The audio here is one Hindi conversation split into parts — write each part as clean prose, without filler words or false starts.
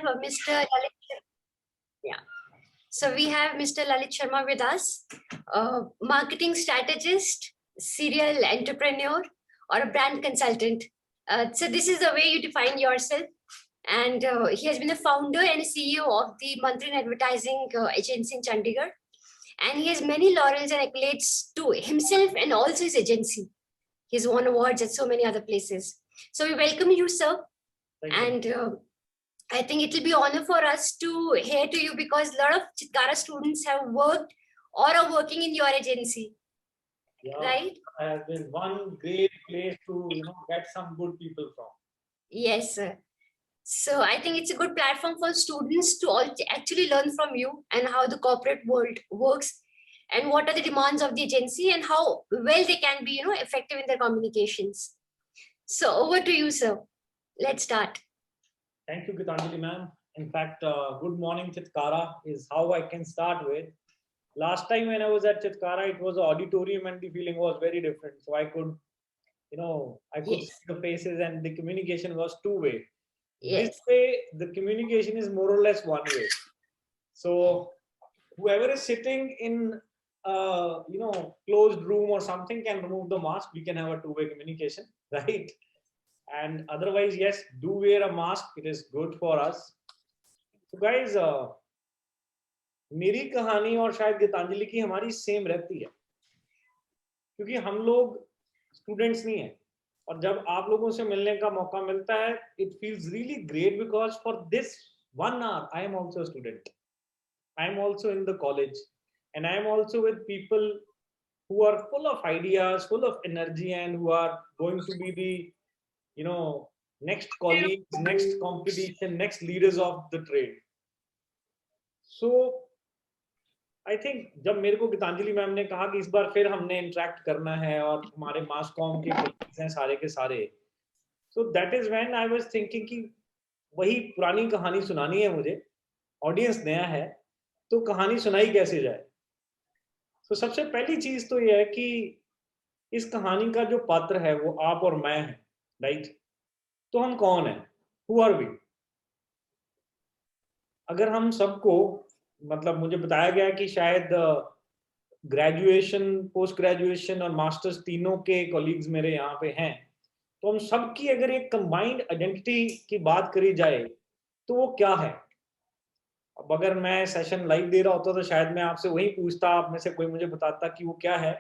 have Mr. Lalit. Yeah. So we have Mr. Lalit Sharma with us, marketing strategist, serial entrepreneur, or a brand consultant. So this is the way you define yourself. And he has been the founder and CEO of the Mantrin Advertising Agency in Chandigarh. And he has many laurels and accolades to himself and also his agency. He's won awards at so many other places. So we welcome you, sir. Thank you. I think it will be an honor for us to hear to you because a lot of Chitkara students have worked or are working in your agency, right? Has been one great place to get some good people from. Yes, sir. So I think it's a good platform for students to all actually learn from you and how the corporate world works and what are the demands of the agency and how well they can be, effective in their communications. So over to you, sir. Let's start. Thank you, Gitanjali ma'am. In fact, good morning, Chitkara is how I can start with. Last time when I was at Chitkara, it was an auditorium and the feeling was very different. So I could, see the faces and the communication was two-way. Yes. This way, the communication is more or less one way. So whoever is sitting in closed room or something can remove the mask. We can have a two-way communication, right? And otherwise, yes, do wear a mask. It is good for us. So guys, मेरी कहानी और शायद गीतांजलि की हमारी सेम रहती है क्योंकि हम लोग स्टूडेंट्स नहीं हैं और जब आप लोगों से मिलने का मौका मिलता है it feels really great because for this 1 hour I am also a student. I am also in the college and I am also with people who are full of ideas, full of energy and who are going to be the next colleagues, next competition, next leaders of the trade. So I think जब मेरे को गीतांजलि मैम ने कहा कि इस बार फिर हमने इंटरेक्ट करना है और हमारे मास कॉम के कलीग्स हैं सारे के सारे, so that is when I was thinking कि वही पुरानी कहानी सुनानी है मुझे, ऑडियंस नया है तो कहानी सुनाई कैसे जाए. तो सबसे पहली चीज तो ये है कि इस कहानी का जो पात्र है वो आप और मैं हैं, राइट? तो हम कौन हैं? Who are we? अगर हम सबको मतलब मुझे बताया गया कि शायद ग्रेजुएशन, पोस्ट ग्रेजुएशन और मास्टर्स तीनों के कॉलीग्स मेरे यहाँ पे हैं, तो हम सबकी अगर एक कंबाइंड आइडेंटिटी की बात करी जाए तो वो क्या है? अब अगर मैं सेशन लाइव दे रहा होता तो शायद मैं आपसे वही पूछता, आप में से कोई मुझे बताता कि वो क्या है.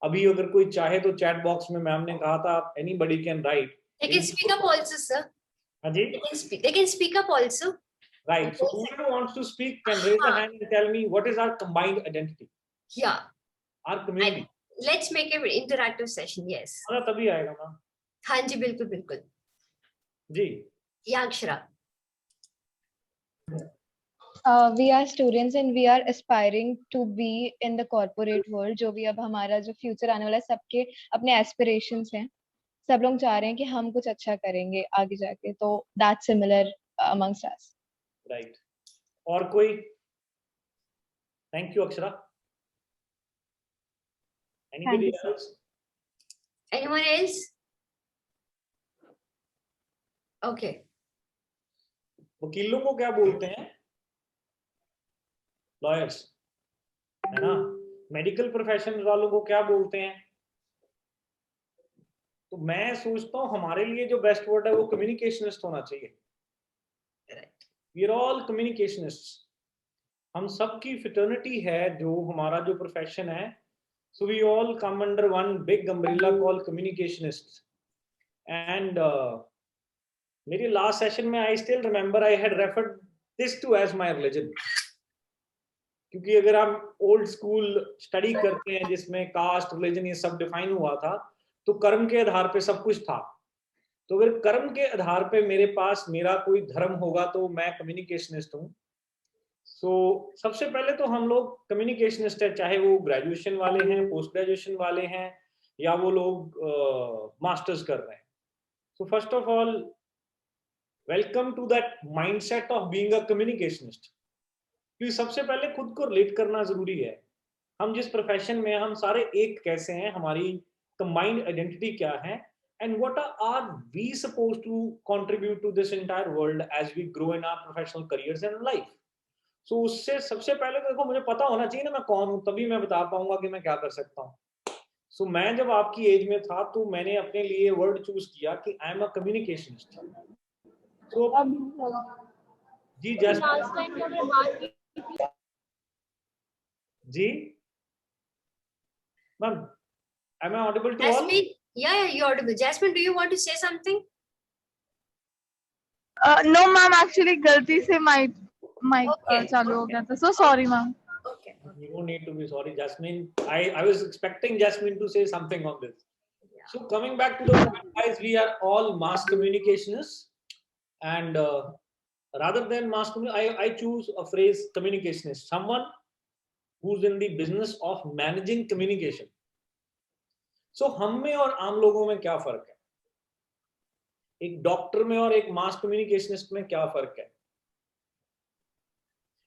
अभी अगर कोई चाहे तो चैट बॉक्स में मैम ने कहा था anybody can write. They can speak up also, sir. हाँ जी. They can speak up also. Right. So whoever wants to speak can raise a hand and tell me what is our combined identity. Yeah. Our community. Let's make an interactive session. Yes. हाँ तभी आएगा ना. हाँ जी बिल्कुल बिल्कुल. जी. या Akshara. We are students and we are aspiring to be in the corporate world. जो भी अब हमारा जो future आने वाला है सबके अपने aspirations हैं. सब लोग चाह रहे हैं कि हम कुछ अच्छा करेंगे आगे जाके. तो that's similar amongst us. Right. और कोई? Thank you, Akshara. Anybody else? Anyone else? Okay. वकीलों को क्या बोलते हैं? Lawyers. है ना? मेडिकल प्रोफेशन वालों को क्या बोलते हैं? तो मैं सोचता हूँ हमारे लिए जो बेस्ट वर्ड है वो कम्युनिकेशनिस्ट होना चाहिए. We are all communicationists. हम सबकी fraternity है जो हमारा जो प्रोफेशन है. So we all come under one big umbrella called communicationists. And मेरे last session में I still remember I had referred this to as my religion. क्योंकि अगर आप old school study करते हैं जिसमें caste, religion ये सब define हुआ था, तो कर्म के आधार पे सब कुछ था. तो अगर कर्म के आधार पे मेरे पास मेरा कोई धर्म होगा तो मैं कम्युनिकेशनिस्ट हूँ. सो सबसे पहले तो हम लोग कम्युनिकेशनिस्ट है, चाहे वो ग्रेजुएशन वाले हैं, पोस्ट ग्रेजुएशन वाले हैं या वो लोग मास्टर्स कर रहे हैं. So first of all welcome to that mindset of being a communicationist. क्योंकि सबसे पहले खुद को रिलेट करना जरूरी है. हम जिस प्रोफेशन में हम सारे एक कैसे हैं, हमारी कंबाइंड आइडेंटिटी क्या है, and what are we supposed to contribute to this entire world as we grow in our professional careers and life. So उससे सबसे पहले तो देखो मुझे पता होना चाहिए ना मैं कौन हूँ, तभी मैं बता पाऊंगा कि मैं क्या कर सकता हूँ. सो मैं जब आपकी एज में था तो मैंने अपने लिए वर्ड चूज किया कि आई एम अ कम्युनिकेशनिस्ट. तो जी जी ma'am, am I audible to all? Jasmine, yeah, you're audible. Jasmine, do you want to say something? No ma'am, actually गलती से mic Okay, चालू हो गया था. So sorry ma'am. Okay. You don't need to be sorry, Jasmine. I was expecting Jasmine to say something on this. So coming back to the point, guys, we are all mass communicationists, and rather than mass I choose a phrase communicationist, someone who's in the business of managing communication. So हम में और आम लोगों में क्या फर्क है? एक डॉक्टर में और एक मास कम्युनिकेशनिस्ट में क्या फर्क है?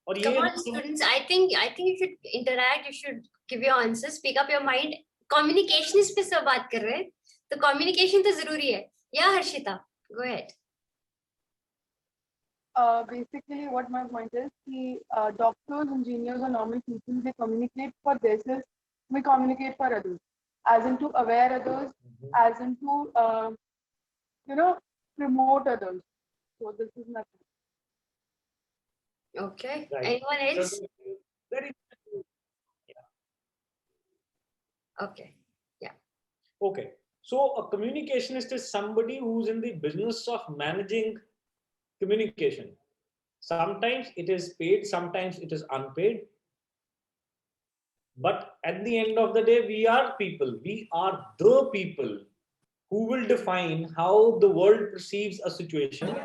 और ये Come on, students. I think you should interact. You should give your answers. Speak up your mind. Communicationist पे सब बात कर रहे हैं, तो communication तो जरूरी है. Yeah, Harshita, go ahead. Basically what my point is कि doctors, engineers or normal people, they communicate for themselves, we communicate for others, as in to aware others, as in to promote others. So this is nothing. Okay. Right. Anyone else? Very Okay. okay. So a communicationist is somebody who's in the business of managing communication. Sometimes it is paid, sometimes it is unpaid. But at the end of the day, we are people. We are the people who will define how the world perceives a situation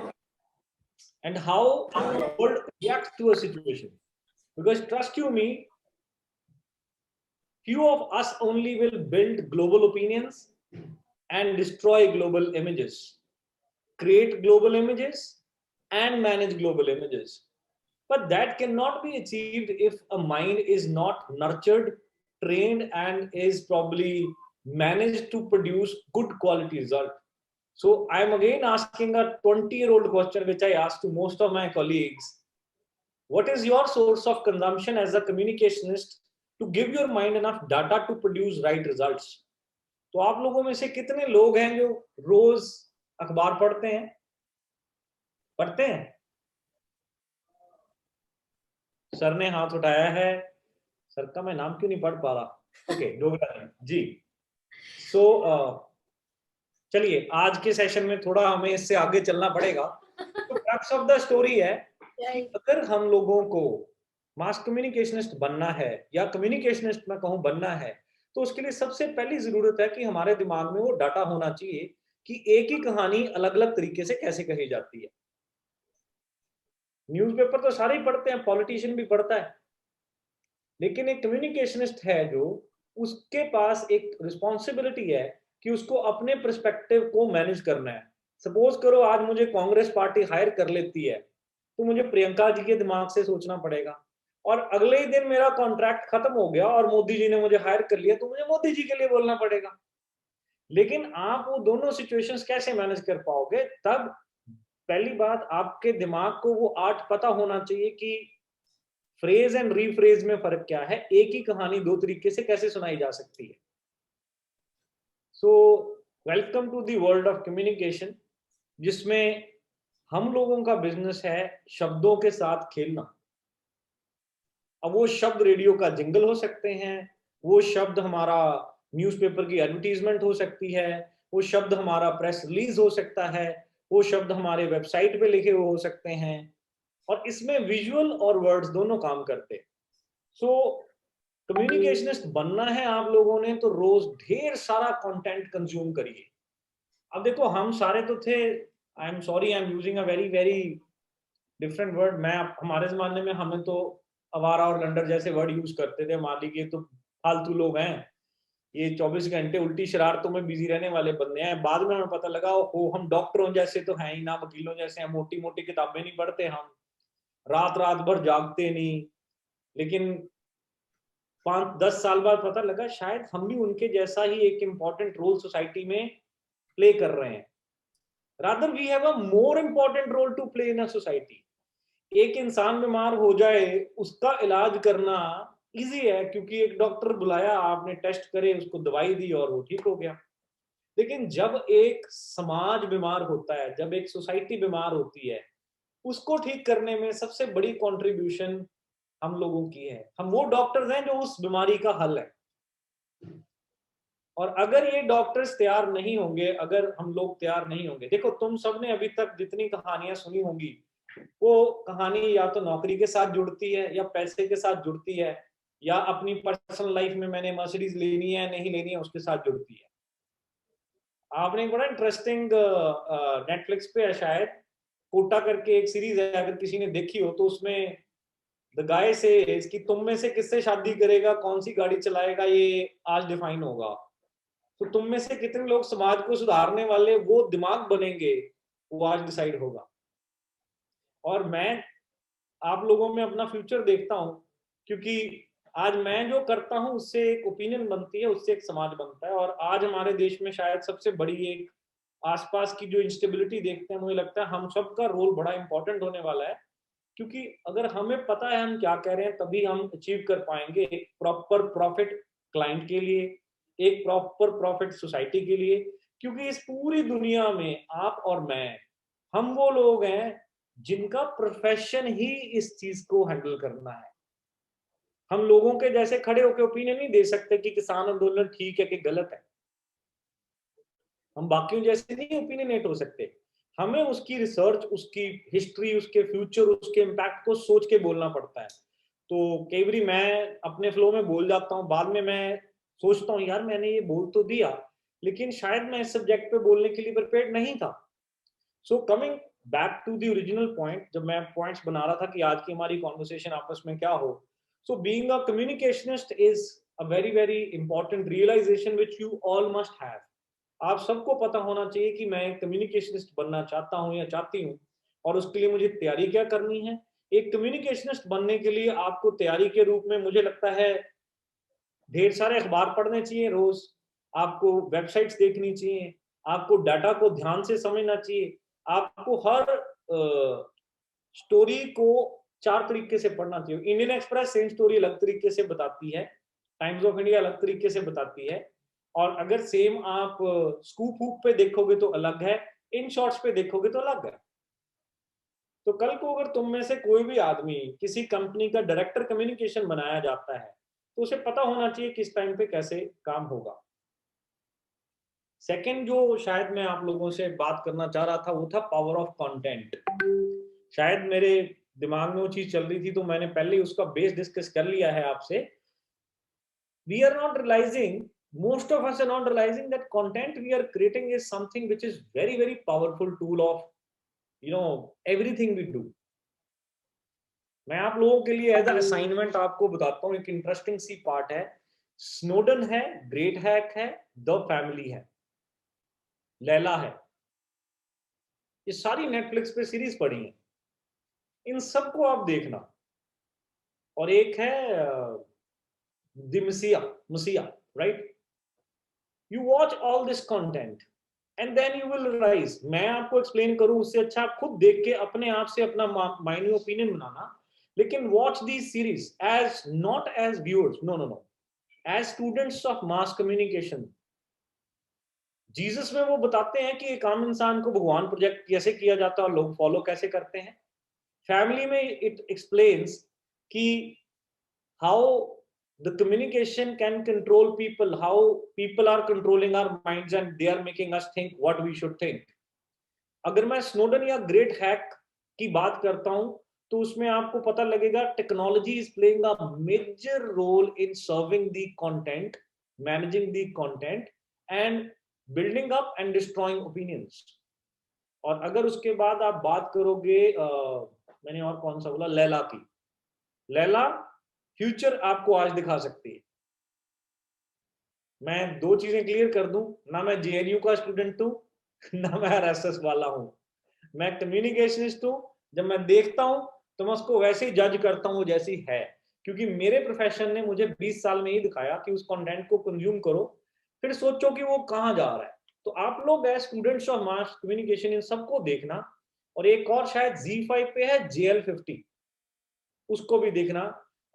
and how the world reacts to a situation. Because trust you me, few of us only will build global opinions and destroy global images, create global images and manage global images. But that cannot be achieved if a mind is not nurtured, trained, and is probably managed to produce good quality result. So I'm again asking a 20-year-old question, which I asked to most of my colleagues. What is your source of consumption as a communicationist to give your mind enough data to produce right results? तो आप लोगों में से कितने लोग हैं जो रोज अखबार पढ़ते हैं? सर ने हाथ उठाया है. सर का मैं नाम क्यों नहीं पढ़ पा रहा? ओके, डोगरा जी. सो चलिए आज के सेशन में थोड़ा हमें इससे आगे चलना पड़ेगा. तो क्रक्स ऑफ द स्टोरी है, अगर हम लोगों को मास कम्युनिकेशनिस्ट बनना है या कम्युनिकेशनिस्ट मैं कहूं बनना है, तो उसके लिए सबसे पहली जरूरत है कि हमारे दिमाग में वो डाटा होना चाहिए कि एक ही कहानी अलग अलग तरीके से कैसे कही जाती है. न्यूज़पेपर तो सारे ही पढ़ते हैं, पॉलिटिशियन भी पढ़ता है, लेकिन एक कम्युनिकेशनिस्ट है जो उसके पास एक रिस्पॉन्सिबिलिटी है कि उसको अपने पर्सपेक्टिव को मैनेज करना है. सपोज करो आज मुझे कांग्रेस पार्टी हायर कर लेती है, तो मुझे प्रियंका जी के दिमाग से सोचना पड़ेगा, और अगले ही दिन मेरा कॉन्ट्रैक्ट खत्म हो गया और मोदी जी ने मुझे हायर कर लिया, तो मुझे मोदी जी के लिए बोलना पड़ेगा. लेकिन आप वो दोनों सिचुएशंस कैसे मैनेज कर पाओगे? तब पहली बात, आपके दिमाग को वो आर्ट पता होना चाहिए कि फ्रेज एंड रीफ्रेज में फर्क क्या है, एक ही कहानी दो तरीके से कैसे सुनाई जा सकती है. So welcome to the world of communication, जिसमें हम लोगों का बिजनेस है शब्दों के साथ खेलना. अब वो शब्द रेडियो का जिंगल हो सकते हैं, वो शब्द हमारा न्यूज़पेपर की एडवर्टीजमेंट हो सकती है, वो शब्द हमारा प्रेस रिलीज हो सकता है, वो शब्द हमारे वेबसाइट पे लिखे हुए हो सकते हैं, और इसमें विजुअल और वर्ड्स दोनों काम करते हैं. सो कम्युनिकेशनिस्ट बनना है आप लोगों ने तो रोज ढेर सारा कंटेंट कंज्यूम करिए. अब देखो हम सारे तो थे, I am sorry I am using a very very different word, मैं हमारे जमाने में हमें तो अवारा और लंडर जैसे वर्ड यूज करते थे. मान लीजिए तो फालतू लोग हैं, ये 24 घंटे उल्टी शरारतों में बिजी रहने वाले बंदे हैं. बाद में हमें पता लगा हो हम डॉक्टरों जैसे तो हैं ही ना, वकीलों जैसे हैं, मोटी मोटी किताबें नहीं पढ़ते, हम रात रात भर जागते नहीं. लेकिन 5-10 साल बाद पता लगा शायद हम भी उनके जैसा ही एक इम्पोर्टेंट रोल सोसाइटी में प्ले कर रहे हैं, rather we have a more important role to play in a society. एक इंसान बीमार हो जाए, उसका इलाज करना इजी है, क्योंकि एक डॉक्टर बुलाया, आपने टेस्ट करे, उसको दवाई दी और वो ठीक हो गया। लेकिन जब एक समाज बीमार होता है, जब एक सोसाइटी बीमार होती है, उसको ठीक करने में सबसे बड़ी कंट्रीब्यूशन हम लोगों की है। हम वो डॉक्टर्स हैं जो उस बीमारी का हल है। और अगर ये डॉक्टर्स तैयार नहीं होंगे, अगर हम लोग तैयार नहीं होंगे, देखो तुम सबने अभी तक जितनी कहानियां सुनी होंगी, वो कहानी या तो नौकरी के साथ जुड़ती है, या पैसे के साथ जुड़ती है, या अपनी पर्सनल लाइफ में मैंने मर्सिडीज लेनी है नहीं लेनी है उसके साथ जुड़ती है। आपने एक बड़ा इंटरेस्टिंग नेटफ्लिक्स पे है शायद, कोटा करके एक सीरीज है, अगर किसी ने देखी हो तो उसमें द गाय से कि तुम में से किससे शादी करेगा, कौन सी गाड़ी चलाएगा, ये आज डिफाइन होगा। तो तुम में से कितने लोग समाज को सुधारने वाले वो दिमाग बनेंगे, वो आज डिसाइड होगा। और मैं आप लोगों में अपना फ्यूचर देखता हूं, क्योंकि आज मैं जो करता हूं उससे एक ओपिनियन बनती है, उससे एक समाज बनता है। और आज हमारे देश में शायद सबसे बड़ी एक आसपास की जो इंस्टेबिलिटी देखते हैं, मुझे लगता है हम सबका रोल बड़ा इंपॉर्टेंट होने वाला है, क्योंकि अगर हमें पता है हम क्या कह रहे हैं, तभी हम अचीव कर पाएंगे एक प्रॉपर प्रॉफिट क्लाइंट के लिए, एक प्रॉपर प्रॉफिट सोसाइटी के लिए। क्योंकि इस पूरी दुनिया में आप और मैं, हम वो लोग हैं जिनका प्रोफेशन ही इस चीज को हैंडल करना है। हम लोगों के जैसे खड़े होकर ओपिनियन नहीं दे सकते कि किसान आंदोलन ठीक है कि गलत है। हम बाकियों जैसे नहीं ओपिनियनेट हो सकते। हमें उसकी रिसर्च, उसकी हिस्ट्री, उसके फ्यूचर, उसके इम्पैक्ट को सोच के बोलना पड़ता है। तो कई बार मैं अपने फ्लो में बोल जाता हूँ, बाद में मैं सोचता हूँ यार मैंने ये बोल तो दिया, लेकिन शायद मैं इस सब्जेक्ट पे बोलने के लिए प्रिपेयर्ड नहीं था। So coming back to the original point, जब मैं पॉइंट्स बना रहा था कि आज की हमारी कॉन्वर्सेशन आपस में क्या हो, so being a communicationist is a very very important realization which you all must have. आप सबको पता होना चाहिए कि मैं एक कम्युनिकेशनिस्ट बनना चाहता हूं या चाहती हूं, और उसके लिए मुझे तैयारी क्या करनी है। एक कम्युनिकेशनिस्ट बनने के लिए आपको तैयारी के रूप में मुझे लगता है ढेर सारे अखबार पढ़ने चाहिए रोज, आपको वेबसाइट्स देखनी चाहिए, आपको डाटा को ध्यान से समझना चाहिए, आपको हर स्टोरी को 4 तरीके से पढ़ना चाहिए। इंडियन एक्सप्रेस सेम स्टोरी अलग तरीके से बताती है, टाइम्स ऑफ इंडिया अलग तरीके से बताती है, और अगर सेम आप स्कूप हुक पे देखोगे तो अलग है, इन शॉर्ट्स पे देखोगे तो अलग है। तो कल को अगर तुम में से कोई भी आदमी किसी कंपनी का डायरेक्टर कम्युनिकेशन बनाया जाता है, तो उसे पता होना चाहिए किस टाइम पे कैसे काम होगा। सेकंड जो शायद मैं आप लोगों से बात करना चाह रहा था, वो था पावर ऑफ कंटेंट। शायद मेरे दिमाग में वो चीज चल रही थी, तो मैंने पहले ही उसका बेस डिस्कस कर लिया है आपसे। We are not realizing, most of us are not realizing that content we are creating is something which is very very powerful tool of everything we do. मैं आप लोगों के लिए एज अ असाइनमेंट आपको बताता हूँ, एक इंटरेस्टिंग सी पार्ट है। स्नोडन है, ग्रेट हैक है, द फैमिली है, लैला है, ये सारी नेटफ्लिक्स पे सीरीज पड़ी है, इन सबको आप देखना। और एक है द मसीहा, right? You watch all this content and then you will realize, मैं आपको एक्सप्लेन करूं उससे अच्छा आप खुद देख के अपने आप से अपना माइंड ओपिनियन बनाना। लेकिन watch these series as not as viewers, no no no, as students of mass communication. Jesus में वो बताते हैं कि एक आम इंसान को भगवान प्रोजेक्ट कैसे किया जाता है और लोग फॉलो कैसे करते हैं। फैमिली में इट एक्सप्लेन्स कि how the communication can control people, how people are controlling our minds and they are making us think what we should think. अगर मैं स्नोडन या ग्रेट हैक की बात करता हूं, तो उसमें आपको पता लगेगा technology is playing a major role in serving the content, managing the content and building up and destroying opinions. और अगर उसके बाद आप बात करोगे मैंने और कौन सा बोला, लैला की, लैला फ्यूचर आपको आज दिखा सकती है। मैं 2 चीजें क्लियर कर दूं, ना मैं जेएनयू का स्टूडेंट हूं, ना मैं आरएसएस वाला हूं, मैं कम्युनिकेशनिस्ट हूं। जब मैं देखता हूं तो मैं उसको वैसे ही जज करता हूं जैसी है, क्योंकि मेरे प्रोफेशन ने मुझे 20 साल में ही दिखाया कि उस कंटेंट को कंज्यूम करो, फिर सोचो कि वो कहां जा रहा है। तो आप लोग as students of mass communication इन सबको देखना, और एक और शायद Z5 पे है JL50, उसको भी देखना।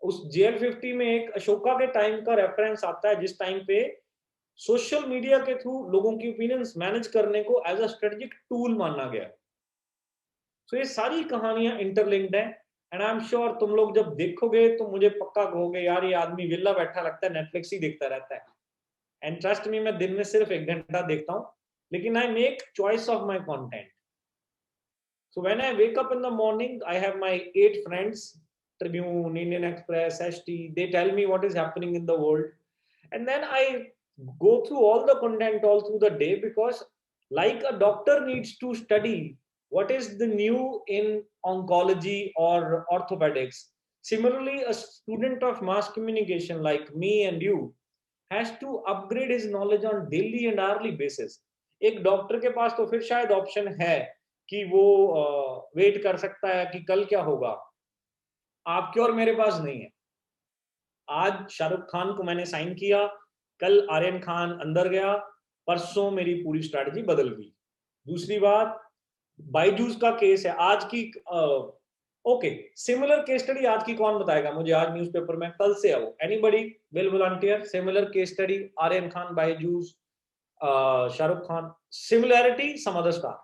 उस JL50 में एक अशोका के टाइम का रेफरेंस आता है, जिस टाइम पे सोशल मीडिया के थ्रू लोगों की ओपिनियंस मैनेज करने को एज अ स्ट्रेटेजिक टूल माना गया। तो ये सारी कहानियां इंटरलिंक्ड हैं, एंड आई एम श्योर तुम लोग जब देखोगे तो मुझे पक्का कहोगे यार ये आदमी विला बैठा लगता है, नेटफ्लिक्स ही देखता रहता है। एंड ट्रस्ट मी, मैं दिन में सिर्फ 1 घंटा देखता हूँ, लेकिन I make choice of my content. So when I wake up in the morning, I have my 8 friends, Tribune, Indian Express, HT, they tell me what is happening in the world. And then I go through all the content all through the day, because like a doctor needs to study what is the new in oncology or orthopedics, similarly a student of mass communication like me and you has to upgrade his knowledge on daily and hourly basis. एक डॉक्टर के पास तो फिर शायद ऑप्शन है कि वो वेट कर सकता है कि कल क्या होगा, आपके और मेरे पास नहीं है। आज शाहरुख खान को मैंने साइन किया, कल आर्यन खान अंदर गया, परसों मेरी पूरी स्ट्रैटेजी बदल गई। दूसरी बात, बायजूस का केस है आज की, ओके सिमिलर केस स्टडी आज की कौन बताएगा मुझे, आज न्यूज़पेपर में कल से आओ, anybody will volunteer? Similar case study, Aryan Khan, Byju's, Shahrukh Khan, similarity, some other star.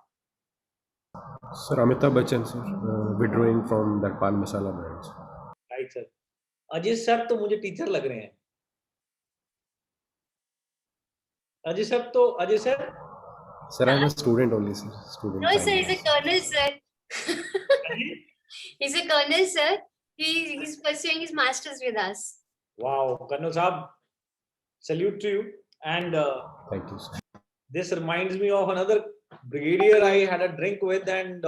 Sir, Amitabh Bachchan, sir, withdrawing from that Pan Masala branch. Right sir. Ajay sir तो मुझे टीचर लग रहे हैं। अजय सर तो, Ajay sir, Sir, I'm a student only, sir. Student. No, sir, he's a finance. colonel, sir. He's a colonel, sir. He's pursuing his master's with us. wow, Karnal Saab, salute to you. And Thank you, sir. this reminds me of another brigadier I had a drink with, and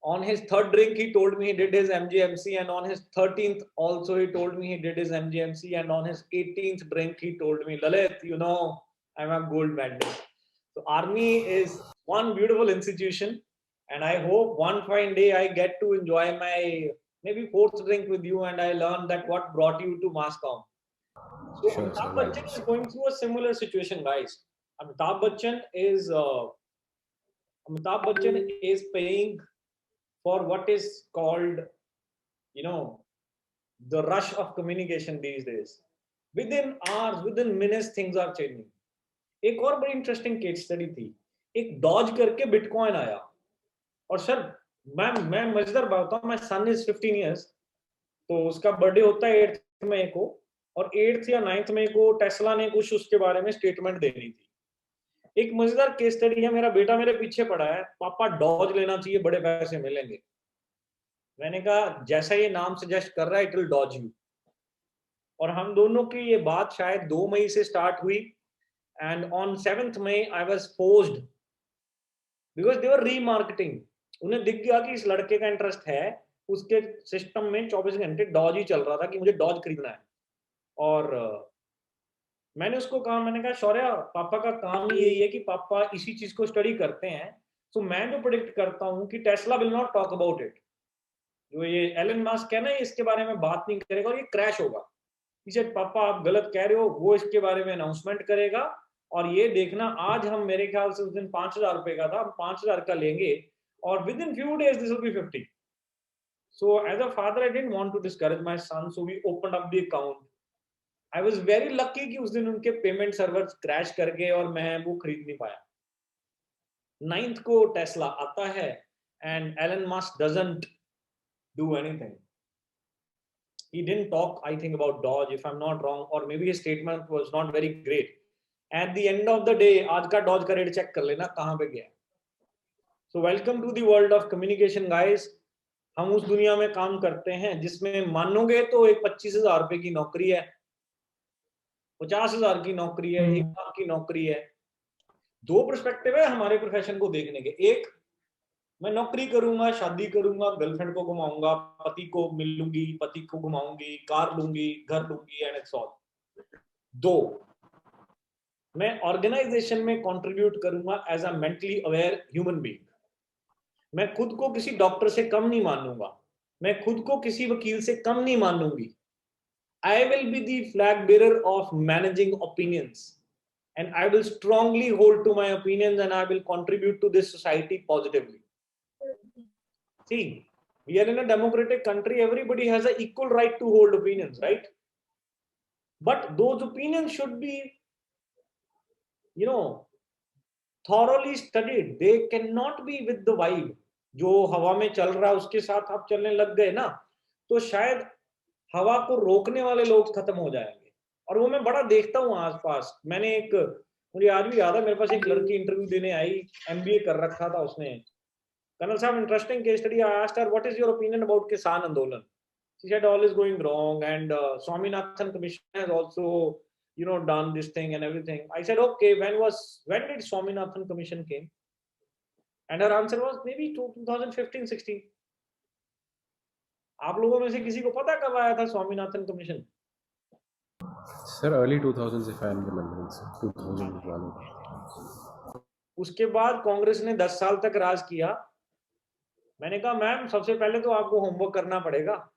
on his 3rd drink he told me he did his MGMC, and on his 13th also he told me he did his MGMC, and on his 18th drink he told me, Lalit, you know, I'm a gold medalist. So army is one beautiful institution, and I hope one fine day I get to enjoy my maybe 4th drink with you, and I learn that what brought you to MassCom. So Sure, Amitabh sir. Bachchan is going through a similar situation, guys. Amitabh Bachchan is paying for what is called, you know, the rush of communication these days. Within hours, within minutes, things are changing. एक और बड़ी इंटरेस्टिंग केस स्टडी थी, एक डॉज करके बिटकॉइन आया, और सर मैं मजेदार बात बताऊं, मैं सन इज 15 इयर्स, तो उसका बर्थडे होता है 8th मई को, और 8th या 9th मई को टेस्ला ने कुछ उसके बारे में स्टेटमेंट देनी थी। एक मजेदार केस स्टडी है, मेरा बेटा मेरे पीछे पड़ा है, पापा डॉज लेना चाहिए, बड़े पैसे मिलेंगे। मैंने कहा जैसा ये नाम सजेस्ट कर रहा है, इट विल डॉज यू। और हम दोनों की ये बात शायद 2 मई से स्टार्ट हुई, and on 7th May I was forced, because they were remarketing, उन्हें दिख गया कि इस लड़के का इंटरेस्ट है, उसके सिस्टम में 24 घंटे डॉज ही चल रहा था कि मुझे डॉज खरीदना है। और मैंने उसको कहा, मैंने कहा शौर्या, पापा का काम ही यही है कि पापा इसी चीज को स्टडी करते हैं, तो मैं जो प्रेडिक्ट करता हूँ कि Tesla will not talk about it, जो ये एलन मस्क है ना, इसके बारे में बात नहीं करेगा और ये क्रैश होगा। इसे पापा आप गलत कह रहे हो, वो इसके बारे में अनाउंसमेंट करेगा, और ये देखना आज हम, मेरे ख्याल से उस दिन 5,000 रुपए का था, हम 5,000 का लेंगे, और with in few days this will be 50। So as a father I didn't want to discourage my son, so we opened up the account. I was very lucky कि उस दिन उनके पेमेंट सर्वर्स क्रैश कर गए और मैं वो खरीद नहीं पाया। 9th को टेस्ला आता है, and Elon Musk doesn't do anything. He didn't talk, I think, about Dodge, if I'm not wrong, or maybe his statement was not very great. At the end of the day, आज का Dodge का रेट चेक कर लेना कहाँ पे गया। So welcome to the world of communication, guys. हम उस दुनिया में काम करते हैं जिसमें मानोगे तो एक 25,000 रुपए की नौकरी है, 50,000 की नौकरी है, 1 लाख की नौकरी है। 2 पर्सपेक्टिव है हमारे प्रोफेशन को देखने के। एक, मैं नौकरी करूंगा, शादी करूंगा, गर्लफ्रेंड को घुमाऊंगा, पति को मिलूंगी, पति को घुमाऊंगी, कार लूंगी, घर लूंगी, एंड इट्स ऑल। 2, मैं ऑर्गेनाइजेशन में कंट्रीब्यूट करूंगा as a mentally aware human being. मैं खुद को किसी डॉक्टर से कम नहीं मानूंगा, मैं खुद को किसी वकील से कम नहीं मानूंगी। I will be the flag bearer of managing opinions, and I will strongly hold to my opinions and I will contribute to this society positively. See, we are in a democratic country. Everybody has an equal right to hold opinions, right? But those opinions should be, thoroughly studied. They cannot be with the vibe. जो हवा में चल रहा है उसके साथ आप चलने लग गए ना, तो शायद हवा को रोकने वाले लोग खत्म हो जाएंगे. और वो मैं बड़ा देखता हूँ आसपास. मुझे आज भी याद है, मेरे पास एक लड़की इंटरव्यू देने आई, MBA कर रखा था उसने. Colonel साहब, interesting case study. I asked her, what is your opinion about Kisan Andolan? She said all is going wrong, and Swaminathan Commission has also, done this thing and everything. I said, okay, when did Swaminathan Commission came? And her answer was maybe 2015-16. आप लोगों में से किसी को पता कब आया था Swaminathan commission? Sir, early 2000s, if I am remembering, sir. 2001. उसके बाद कांग्रेस ने 10 साल तक राज किया. मैंने कहा मैम, सबसे पहले तो आपको होमवर्क करना पड़ेगा.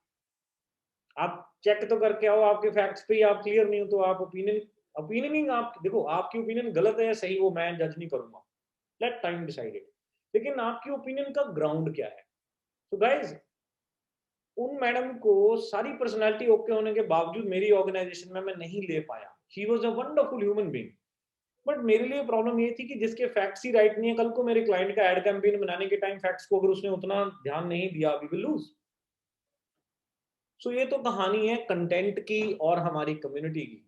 आप चेक तो करके आओ, आपके फैक्ट्स पे आप क्लियर नहीं हो तो आप ओपिनियन आप देखो, आपकी ओपिनियन गलत है या सही वो मैं जज नहीं करूंगा. Let time decide it. लेकिन आपकी ओपिनियन का ग्राउंड क्या है? तो गाइज, उन मैडम को सारी पर्सनालिटी ओके होने के बावजूद मेरी ऑर्गेनाइजेशन में मैं नहीं ले पाया. She was a wonderful human being. But मेरे लिए प्रॉब्लम ये थी कि जिसके फैक्ट्स ही राइट नहीं है, कल को मेरे क्लाइंट का एड कैंपेन बनाने के टाइम फैक्ट्स को अगर उसने उतना ध्यान नहीं दिया, वी विल लूज. सो ये तो कहानी है कंटेंट की और हमारी कम्युनिटी की.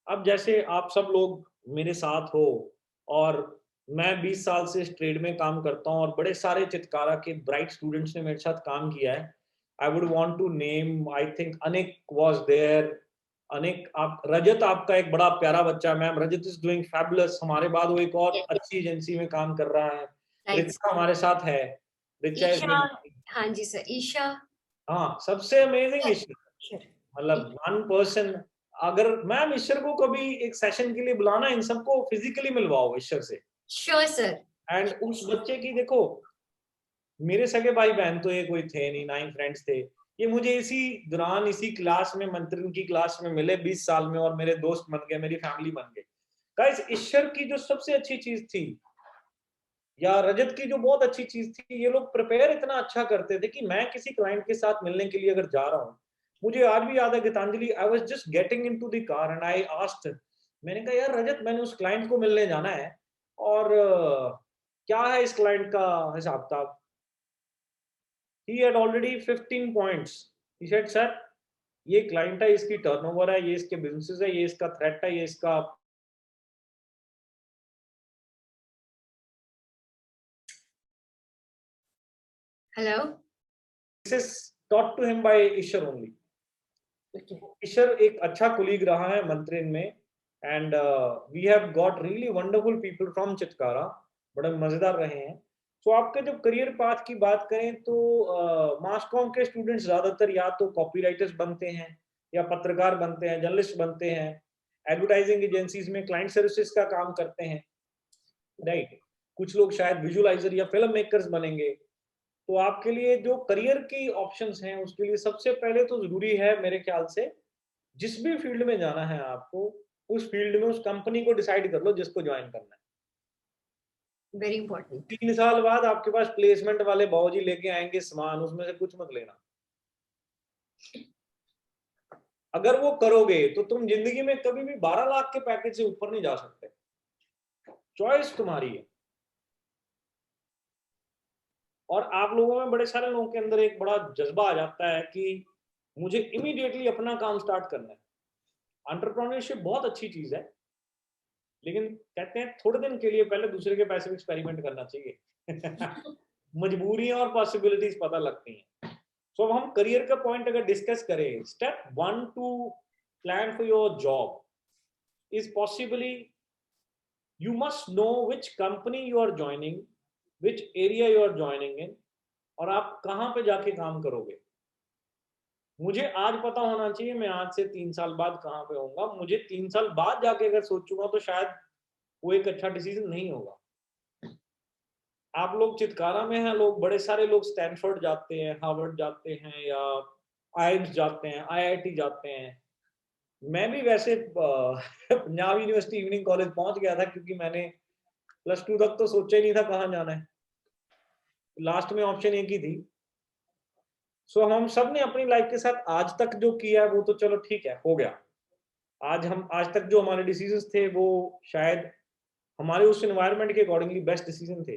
अब जैसे आप सब लोग मेरे साथ हो और मैं 20 साल से इस ट्रेड में काम करता हूं और बड़े सारे चितकारा के ब्राइट स्टूडेंट्स ने मेरे साथ काम किया है. I would want to name, I think Anik was there. Anik, आप, रजत आपका एक बड़ा प्यारा बच्चा. Ma'am, Rajat is doing fabulous. हमारे बाद वो एक और अच्छी एजेंसी में काम कर रहा है. रिचा हमारे साथ है. रिचा ईशा, हाँ जी सर, ईशा. हाँ, सबसे अमेजिंग ईश्वर. मतलब 1 पर्सन. अगर मैम ईश्वर को कभी एक सेशन के लिए बुलाना, इन सबको फिजिकली मिलवाओ ईश्वर से. Sure sir. एंड उस बच्चे की देखो, मेरे सगे भाई बहन तो ये कोई थे नहीं, 9 फ्रेंड्स थे. ये मुझे इसी दौरान इसी क्लास में, मंत्रिन की क्लास में मिले 20 साल में और मेरे दोस्त बन गए, मेरी फैमिली बन गए. गाइस, ईश्वर की जो सबसे अच्छी चीज थी या रजत की जो बहुत अच्छी चीज थी, ये लोग प्रिपेयर इतना अच्छा करते थे कि मैं किसी क्लाइंट के साथ मिलने के लिए अगर जा रहा हूँ, मुझे आज भी याद है Geetanjali, I was just getting into the car and I asked, मैंने कहा यार रजत, मैंने उस क्लाइंट को मिलने जाना है और क्या है इस क्लाइंट का हिसाब किताब. He had already 15 points. He said, sir, ये क्लाइंट है, इसकी टर्नओवर है, ये इसके बिजनेसेस है, ये इसका थ्रेट है, ये इसका. Hello. This is taught to him by Ishwar only. Ishwar एक अच्छा कुलीग रहा है मंत्रिन में. And we have got really wonderful people from Chitkara. बड़े मजेदार रहे हैं. तो आपके जब करियर पाथ की बात करें तो मास कॉम के स्टूडेंट्स ज्यादातर या तो कॉपीराइटर्स बनते हैं या पत्रकार बनते हैं, जर्नलिस्ट बनते हैं, एडवर्टाइजिंग एजेंसीज में क्लाइंट सर्विसेज का काम करते हैं, राइट. कुछ लोग शायद विजुअलाइजर या फिल्म मेकर्स बनेंगे. तो आपके लिए जो करियर की ऑप्शंस हैं, उसके लिए सबसे पहले तो जरूरी है मेरे ख्याल से, जिस भी फील्ड में जाना है आपको, उस फील्ड में उस कंपनी को डिसाइड कर लो जिसको ज्वाइन करना है. Very important. 3 साल बाद आपके पास प्लेसमेंट वाले बाबूजी लेके आएंगे सामान, उसमें से कुछ मत लेना. अगर वो करोगे तो तुम जिंदगी में कभी भी 12 लाख के पैकेज से ऊपर नहीं जा सकते. चॉइस तुम्हारी है. और आप लोगों में, बड़े सारे लोगों के अंदर एक बड़ा जज्बा आ जाता है कि मुझे इमीडिएटली अपना काम स्टार्ट करना है. एंटरप्रेन्योरशिप बहुत अच्छी चीज है, लेकिन कहते हैं थोड़े दिन के लिए पहले दूसरे के पैसे में एक्सपेरिमेंट करना चाहिए. मजबूरियां और पॉसिबिलिटीज पता लगती हैं. सो अब हम करियर का पॉइंट अगर डिस्कस करें, step 1 to plan for your job is possibly you must know which company you are joining, which area you are joining in, और आप कहाँ पे जाके काम करोगे. मुझे आज पता होना चाहिए मैं आज से 3 साल बाद कहाँ पे होऊंगा. मुझे 3 साल बाद जाके अगर सोचूंगा तो शायद वो एक अच्छा डिसीजन नहीं होगा. आप लोग चितकारा में हैं, लोग, बड़े सारे लोग स्टैनफोर्ड जाते हैं, हार्वर्ड जाते हैं, या आईआईएम्स जाते हैं, आईआईटी जाते हैं. मैं भी वैसे पंजाब यूनिवर्सिटी इवनिंग कॉलेज पहुंच गया था, क्योंकि मैंने +2 तक तो सोचा ही नहीं था कहाँ जाना है, लास्ट में ऑप्शन एक ही थी। सो हम सब ने अपनी लाइफ के साथ आज तक जो किया है वो तो चलो ठीक है, हो गया। आज तक जो हमारे डिसीजंस थे वो शायद हमारे उस एनवायरनमेंट के अकॉर्डिंगली बेस्ट डिसीजन थे।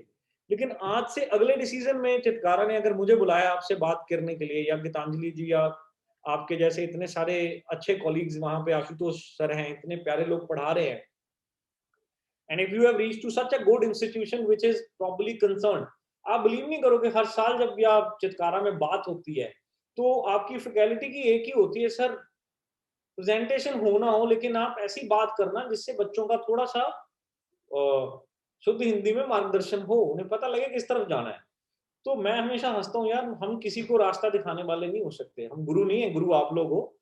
लेकिन आज से अगले डिसीजन में चित्कारा ने अगर मुझे बुलाया आपसे बात करने के लिए, या गीतांजलि जी, या आपके जैसे इतने सारे अच्छे कॉलीग्स वहां पे, आशुतोष सर हैं, इतने प्यारे लोग पढ़ा रहे हैं, and if you have reached to such a good institution which is properly concerned, आप बिलीव नहीं करोगे, हर साल जब भी आप चित्कारा में बात होती है तो आपकी फैकल्टी की एक ही होती है, सर प्रेजेंटेशन होना हो लेकिन आप ऐसी बात करना जिससे बच्चों का थोड़ा सा शुद्ध हिंदी में मार्गदर्शन हो, उन्हें पता लगे किस तरफ जाना है। तो मैं हमेशा हंसता हूँ यार, हम किसी को रास्ता दिखाने वाले नहीं हो सकते, हम गुरु नहीं है, गुरु आप लोग हो।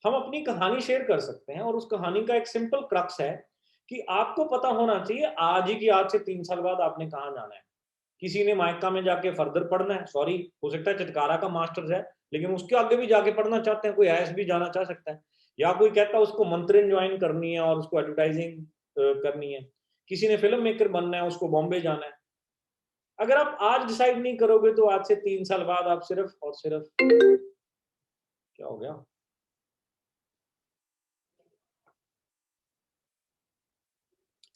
हम अपनी कहानी शेयर कर सकते हैं, और उस कहानी का एक सिंपल क्रक्स है कि आपको पता होना चाहिए आज ही की, आज से 3 साल बाद आपने कहाँ जाना है। किसी ने मायका में जाके फर्दर पढ़ना है, सॉरी, हो सकता है चित्कारा का मास्टर्स है लेकिन उसके आगे भी जाके पढ़ना चाहते हैं, कोई आईएएस भी जाना चाह सकता है, या कोई कहता है उसको मंत्रिन ज्वाइन करनी है और उसको एडवर्टाइजिंग करनी है, किसी ने फिल्म मेकर बनना है, उसको बॉम्बे जाना है। अगर आप आज डिसाइड नहीं करोगे तो आज से 3 साल बाद आप सिर्फ और सिर्फ, क्या हो गया,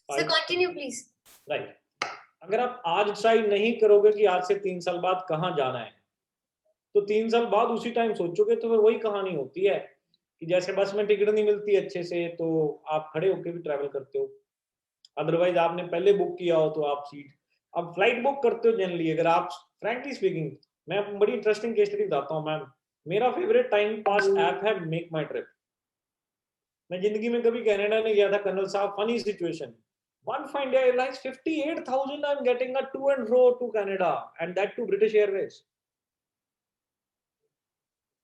So continue, please. राइट, अगर आप आज डिसाइड नहीं करोगे कि आज से 3 साल बाद कहाँ जाना है, तो 3 साल बाद उसी टाइम सोचोगे तो फिर वही कहानी होती है कि जैसे बस में टिकट नहीं मिलती अच्छे से तो आप खड़े होकर भी ट्रैवल करते हो, अदरवाइज आपने पहले बुक किया हो तो आप सीट, अब फ्लाइट बुक करते हो जनरली। अगर आप फ्रैंकली स्पीकिंग, मैं आपको बड़ी इंटरेस्टिंग केस स्टडी बताता हूँ मैम, मेरा फेवरेट टाइम पास ऐप है मेक माई ट्रिप। मैं जिंदगी में कभी कनाडा नहीं गया था कर्नल साहब, funny situation, one fine day I realized 58,000 I'm getting a to and fro to Canada, and that to British Airways.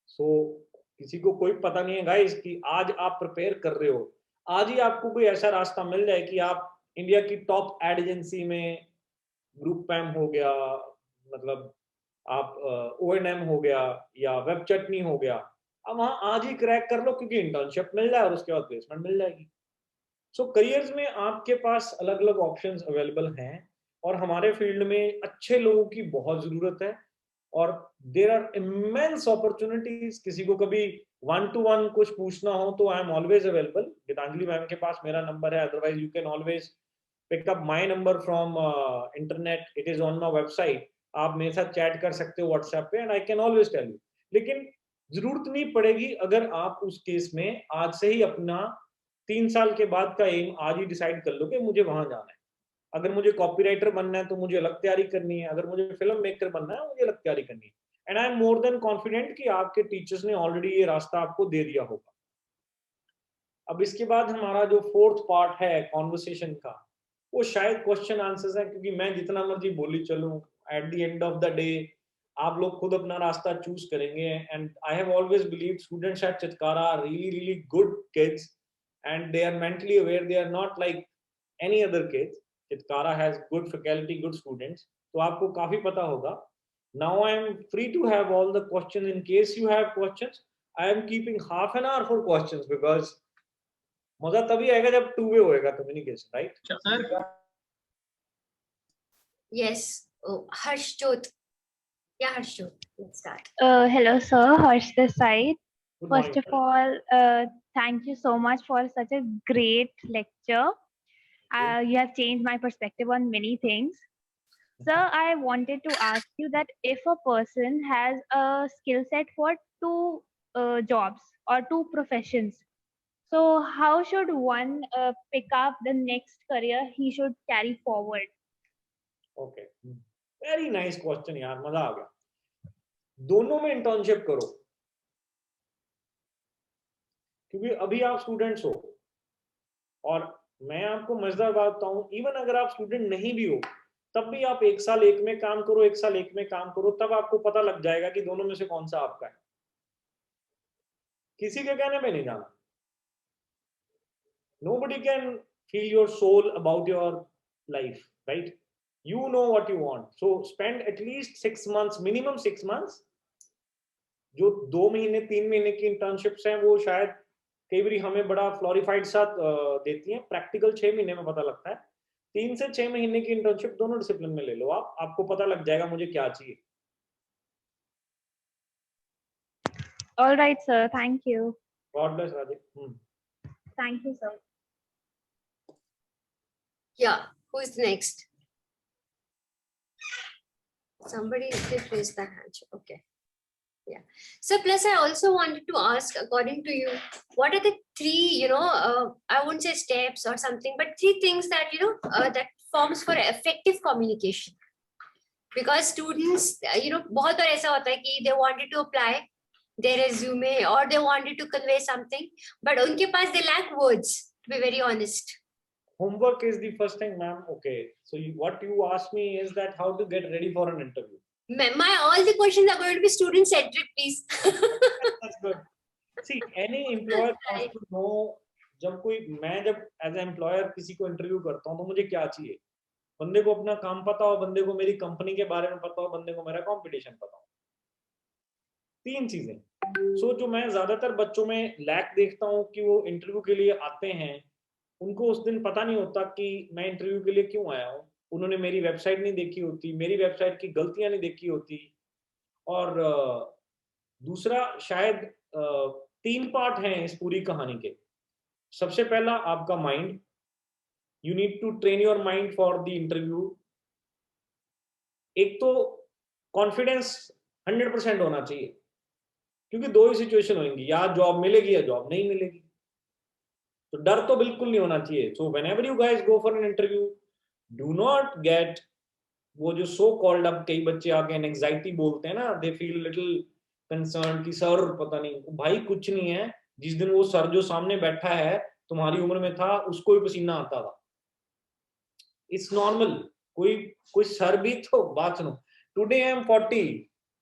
So किसी को कोई पता नहीं है गाइस कि आज आप प्रिपेयर कर रहे हो, आज ही आपको कोई ऐसा रास्ता मिल जाए कि आप इंडिया की टॉप एड एजेंसी में, ग्रुप पैम हो गया, मतलब आप O&M हो गया या वेब चटनी हो गया, अब वहां आज ही क्रैक कर लो क्योंकि इंटर्नशिप मिल जाए और उसके बाद प्लेसमेंट मिल जाएगी। सो करियर्स में आपके पास अलग अलग ऑप्शंस अवेलेबल हैं, और हमारे फील्ड में अच्छे लोगों की बहुत जरूरत है, और देर आर इमेंस अपॉर्चुनिटीज। किसी को कभी 1-to-1 कुछ पूछना हो तो I am always available, Geetanjali ma'am के पास मेरा नंबर है, otherwise you can always pick up my number from internet, it is on my website, आप मेरे साथ चैट कर सकते हो व्हाट्सएप पे, and I can always tell you. लेकिन जरूरत नहीं पड़ेगी अगर आप उस केस में आज से ही अपना 3 साल के बाद का एम आज ही डिसाइड कर लो कि मुझे वहां जाना है। अगर मुझे कॉपीराइटर बनना है तो मुझे अलग तैयारी करनी है, अगर मुझे फिल्म मेकर बनना है मुझे अलग तैयारी करनी है, and I am more than confident कि आपके टीचर्स ने ऑलरेडी ये रास्ता आपको दे दिया होगा। अब इसके बाद हमारा जो 4th पार्ट है कॉन्वर्सेशन का, वो शायद क्वेश्चन आंसर्स है, क्योंकि मैं जितना मर्जी बोली चलूं, at the end of the day आप लोग खुद अपना रास्ता चूज करेंगे। And I have always believed students at Chitkara are really really good kids, and they are mentally aware, they are not like any other kids. Chitkara has good faculty, good students, तो आपको काफी पता होगा। Now I am free to have all the questions in case you have questions. I am keeping half an hour for questions because मजा तभी आएगा जब टू वे होएगा communication, right? Yes. Oh, Harshjot. Yeah, Harshjot. Let's start. Hello, sir. Harsh this side. Good First morning. of all, thank you so much for such a great lecture. You have changed my perspective on many things. Sir, I wanted to ask you that if a person has a skill set for two jobs or two professions, so how should one pick up the next career he should carry forward? Okay, very nice question यार, मजा आ गया। दोनों में इंटर्नशिप करो, क्योंकि अभी आप स्टूडेंट्स हो, और मैं आपको मजेदार बात बताऊं, इवन अगर आप स्टूडेंट नहीं भी हो तब भी आप 1 साल एक में काम करो, 1 साल एक में काम करो, तब आपको पता लग जाएगा कि दोनों में से कौन सा आपका है। किसी के कहने पे नहीं जाना। Nobody can feel your soul about your life, right? You know what you want, so spend at least 6 months, minimum 6 months। जो 2 महीने 3 महीने की इंटर्नशिप्स हैं वो शायद कई बार हमें बड़ा फ्लोरिफाइड सा देती हैं, प्रैक्टिकल 6 महीने में पता लगता है। 3 से 6 महीने की इंटर्नशिप दोनों डिसिप्लिन में ले लो आप, आपको पता लग जाएगा मुझे क्या चाहिए। All right, sir. Thank you. God bless Rajeev. Thank you, sir. Yeah, who's next? Somebody did raise the hand. Okay. Yeah. So plus I also wanted to ask, according to you, what are the three, I won't say steps or something, but three things that, that forms for effective communication? Because students, बहुत बार ऐसा होता है कि they wanted to apply their resume or they wanted to convey something, but उनके पास they lack words, to be very honest. Homework is the first thing, ma'am. Okay. So what you asked me is that how to get ready for an interview. All the questions are going to be student centric, please. That's good. See, any employer wants to know, मैं जब as an employer किसी को इंटरव्यू करता हूँ तो मुझे क्या चाहिए, बंदे को अपना काम पता हो, बंदे को मेरी कंपनी के बारे में पता हो, बंदे को मेरा कंपटीशन पता हो। 3 चीजें। सो जो मैं ज्यादातर बच्चों में लैक देखता हूँ कि वो इंटरव्यू के लिए आते हैं, उनको उस दिन पता नहीं होता कि मैं इंटरव्यू के लिए क्यों आया हूँ, उन्होंने मेरी वेबसाइट नहीं देखी होती, मेरी वेबसाइट की गलतियां नहीं देखी होती, और दूसरा शायद 3 पार्ट हैं इस पूरी कहानी के। सबसे पहला आपका mind, you need to train your mind for the interview. एक तो कॉन्फिडेंस 100% होना चाहिए, क्योंकि 2 ही सिचुएशन होंगी, या जॉब मिलेगी या जॉब नहीं मिलेगी, तो डर तो बिल्कुल नहीं होना चाहिए। So whenever you guys go for an interview, do not gate वो जो सो कॉल्ड, अब कई बच्चे आके एंजाइटी बोलते हैं ना, दे फील लिटिल कंसर्न कि सर पता नहीं, भाई कुछ नहीं है। जिस दिन वो सर जो सामने बैठा है तुम्हारी उम्र में था, उसको भी पसीना आता था, इट्स नॉर्मल। कोई सर भी तो बात सुनो, today I am 40,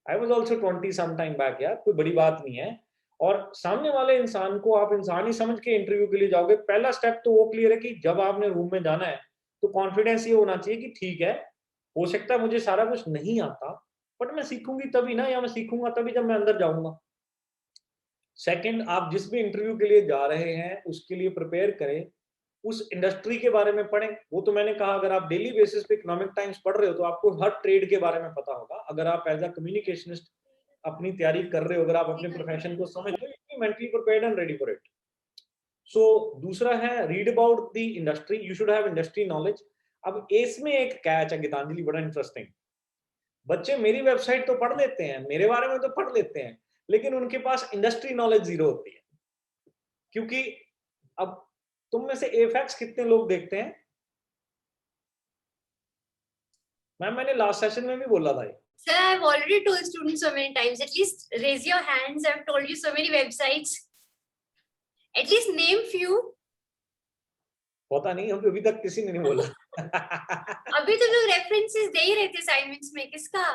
I was also 20 some time back, यार कोई बड़ी बात नहीं है। और सामने वाले इंसान को आप इंसान ही समझ के इंटरव्यू के लिए जाओगे। पहला स्टेप तो वो क्लियर है कि जब आपने रूम में जाना है तो कॉन्फिडेंस ये होना चाहिए कि ठीक है, हो सकता है मुझे सारा कुछ नहीं आता, बट मैं सीखूंगी तभी ना, या मैं सीखूंगा तभी जब मैं अंदर जाऊंगा। सेकंड, आप जिस भी इंटरव्यू के लिए जा रहे हैं उसके लिए प्रिपेयर करें, उस इंडस्ट्री के बारे में पढ़ें। वो तो मैंने कहा, अगर आप डेली बेसिस पे इकोनॉमिक टाइम्स पढ़ रहे हो तो आपको हर ट्रेड के बारे में पता होगा। अगर आप एज अ कम्युनिकेशनिस्ट अपनी तैयारी कर रहे हो, अगर आप अपने प्रोफेशन को समझ रहे हो, mentally prepared and ready for it. So दूसरा है, read about the industry, you should have industry knowledge. अब इसमें एक कैच है गीतांजलि, बड़ा इंटरेस्टिंग। बच्चे मेरी वेबसाइट तो पढ़ लेते हैं, मेरे बारे में तो पढ़ लेते हैं, लेकिन उनके पास इंडस्ट्री नॉलेज 0 होती है। क्योंकि अब तुम में से एफएक्स कितने लोग देखते हैं? मैम मैंने लास्ट सेशन में भी बोला था। Sir, I've already told students so many times, at least raise your hands. I've told you so many websites. At least name few. पता नहीं, हम अभी तक किसी ने नहीं बोला। अभी तो लोग रेफरेंसेस दे ही रहे थे असाइनमेंट्स में, किसका?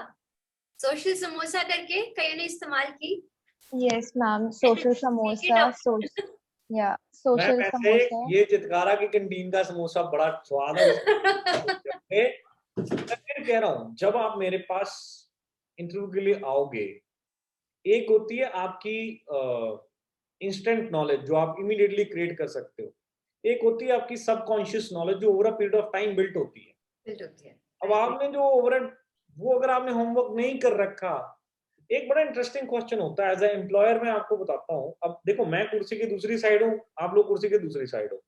सोशल समोसा करके कई ने इस्तेमाल की। Yes, ma'am. Social samosa. Yeah, social samosa. ये चितकारा की कैंटीन का समोसा बड़ा स्वाद है। मैं फिर कह रहा हूँ, जब आप मेरे पास इंटरव्यू के लिए आओगे, एक होती है आपकी इंस्टेंट नॉलेज जो आप इमीडिएटली क्रिएट कर सकते हो, एक होती है आपकी सबकॉन्शियस नॉलेज जो over a period of time built होती है। अब आपने जो वो अगर आपने होमवर्क नहीं कर रखा, एक बड़ा इंटरेस्टिंग क्वेश्चन होता है एज ए एम्प्लॉयर, मैं आपको बताता हूँ। अब देखो, मैं कुर्सी की दूसरी साइड हूँ, आप लोग कुर्सी की दूसरी साइड हो,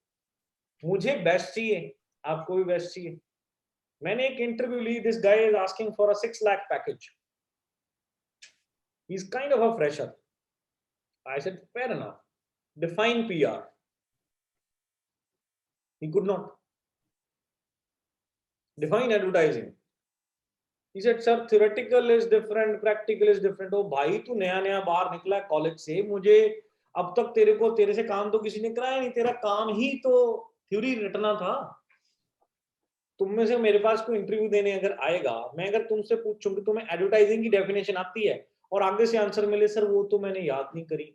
मुझे बेस्ट चाहिए, आपको भी बेस्ट चाहिए। मैंने एक इंटरव्यू ली, this guy is asking for a 6 lakh package, he is kind of a fresher. I said fair enough, define PR, he could not define advertising. He said, sir, theoretical is different, practical is different. ओ भाई, तू नया नया बाहर निकला है कॉलेज से, मुझे अब तक तेरे से काम तो किसी ने कराया नहीं, तेरा काम ही तो थ्योरी रटना था। तुम में से मेरे पास कोई इंटरव्यू देने अगर आएगा, मैं अगर तुमसे पूछूं कि तुम्हें एडवर्टाइजिंग की डेफिनेशन आती है, और आगे से आंसर मिले, सर वो तो मैंने याद नहीं करी,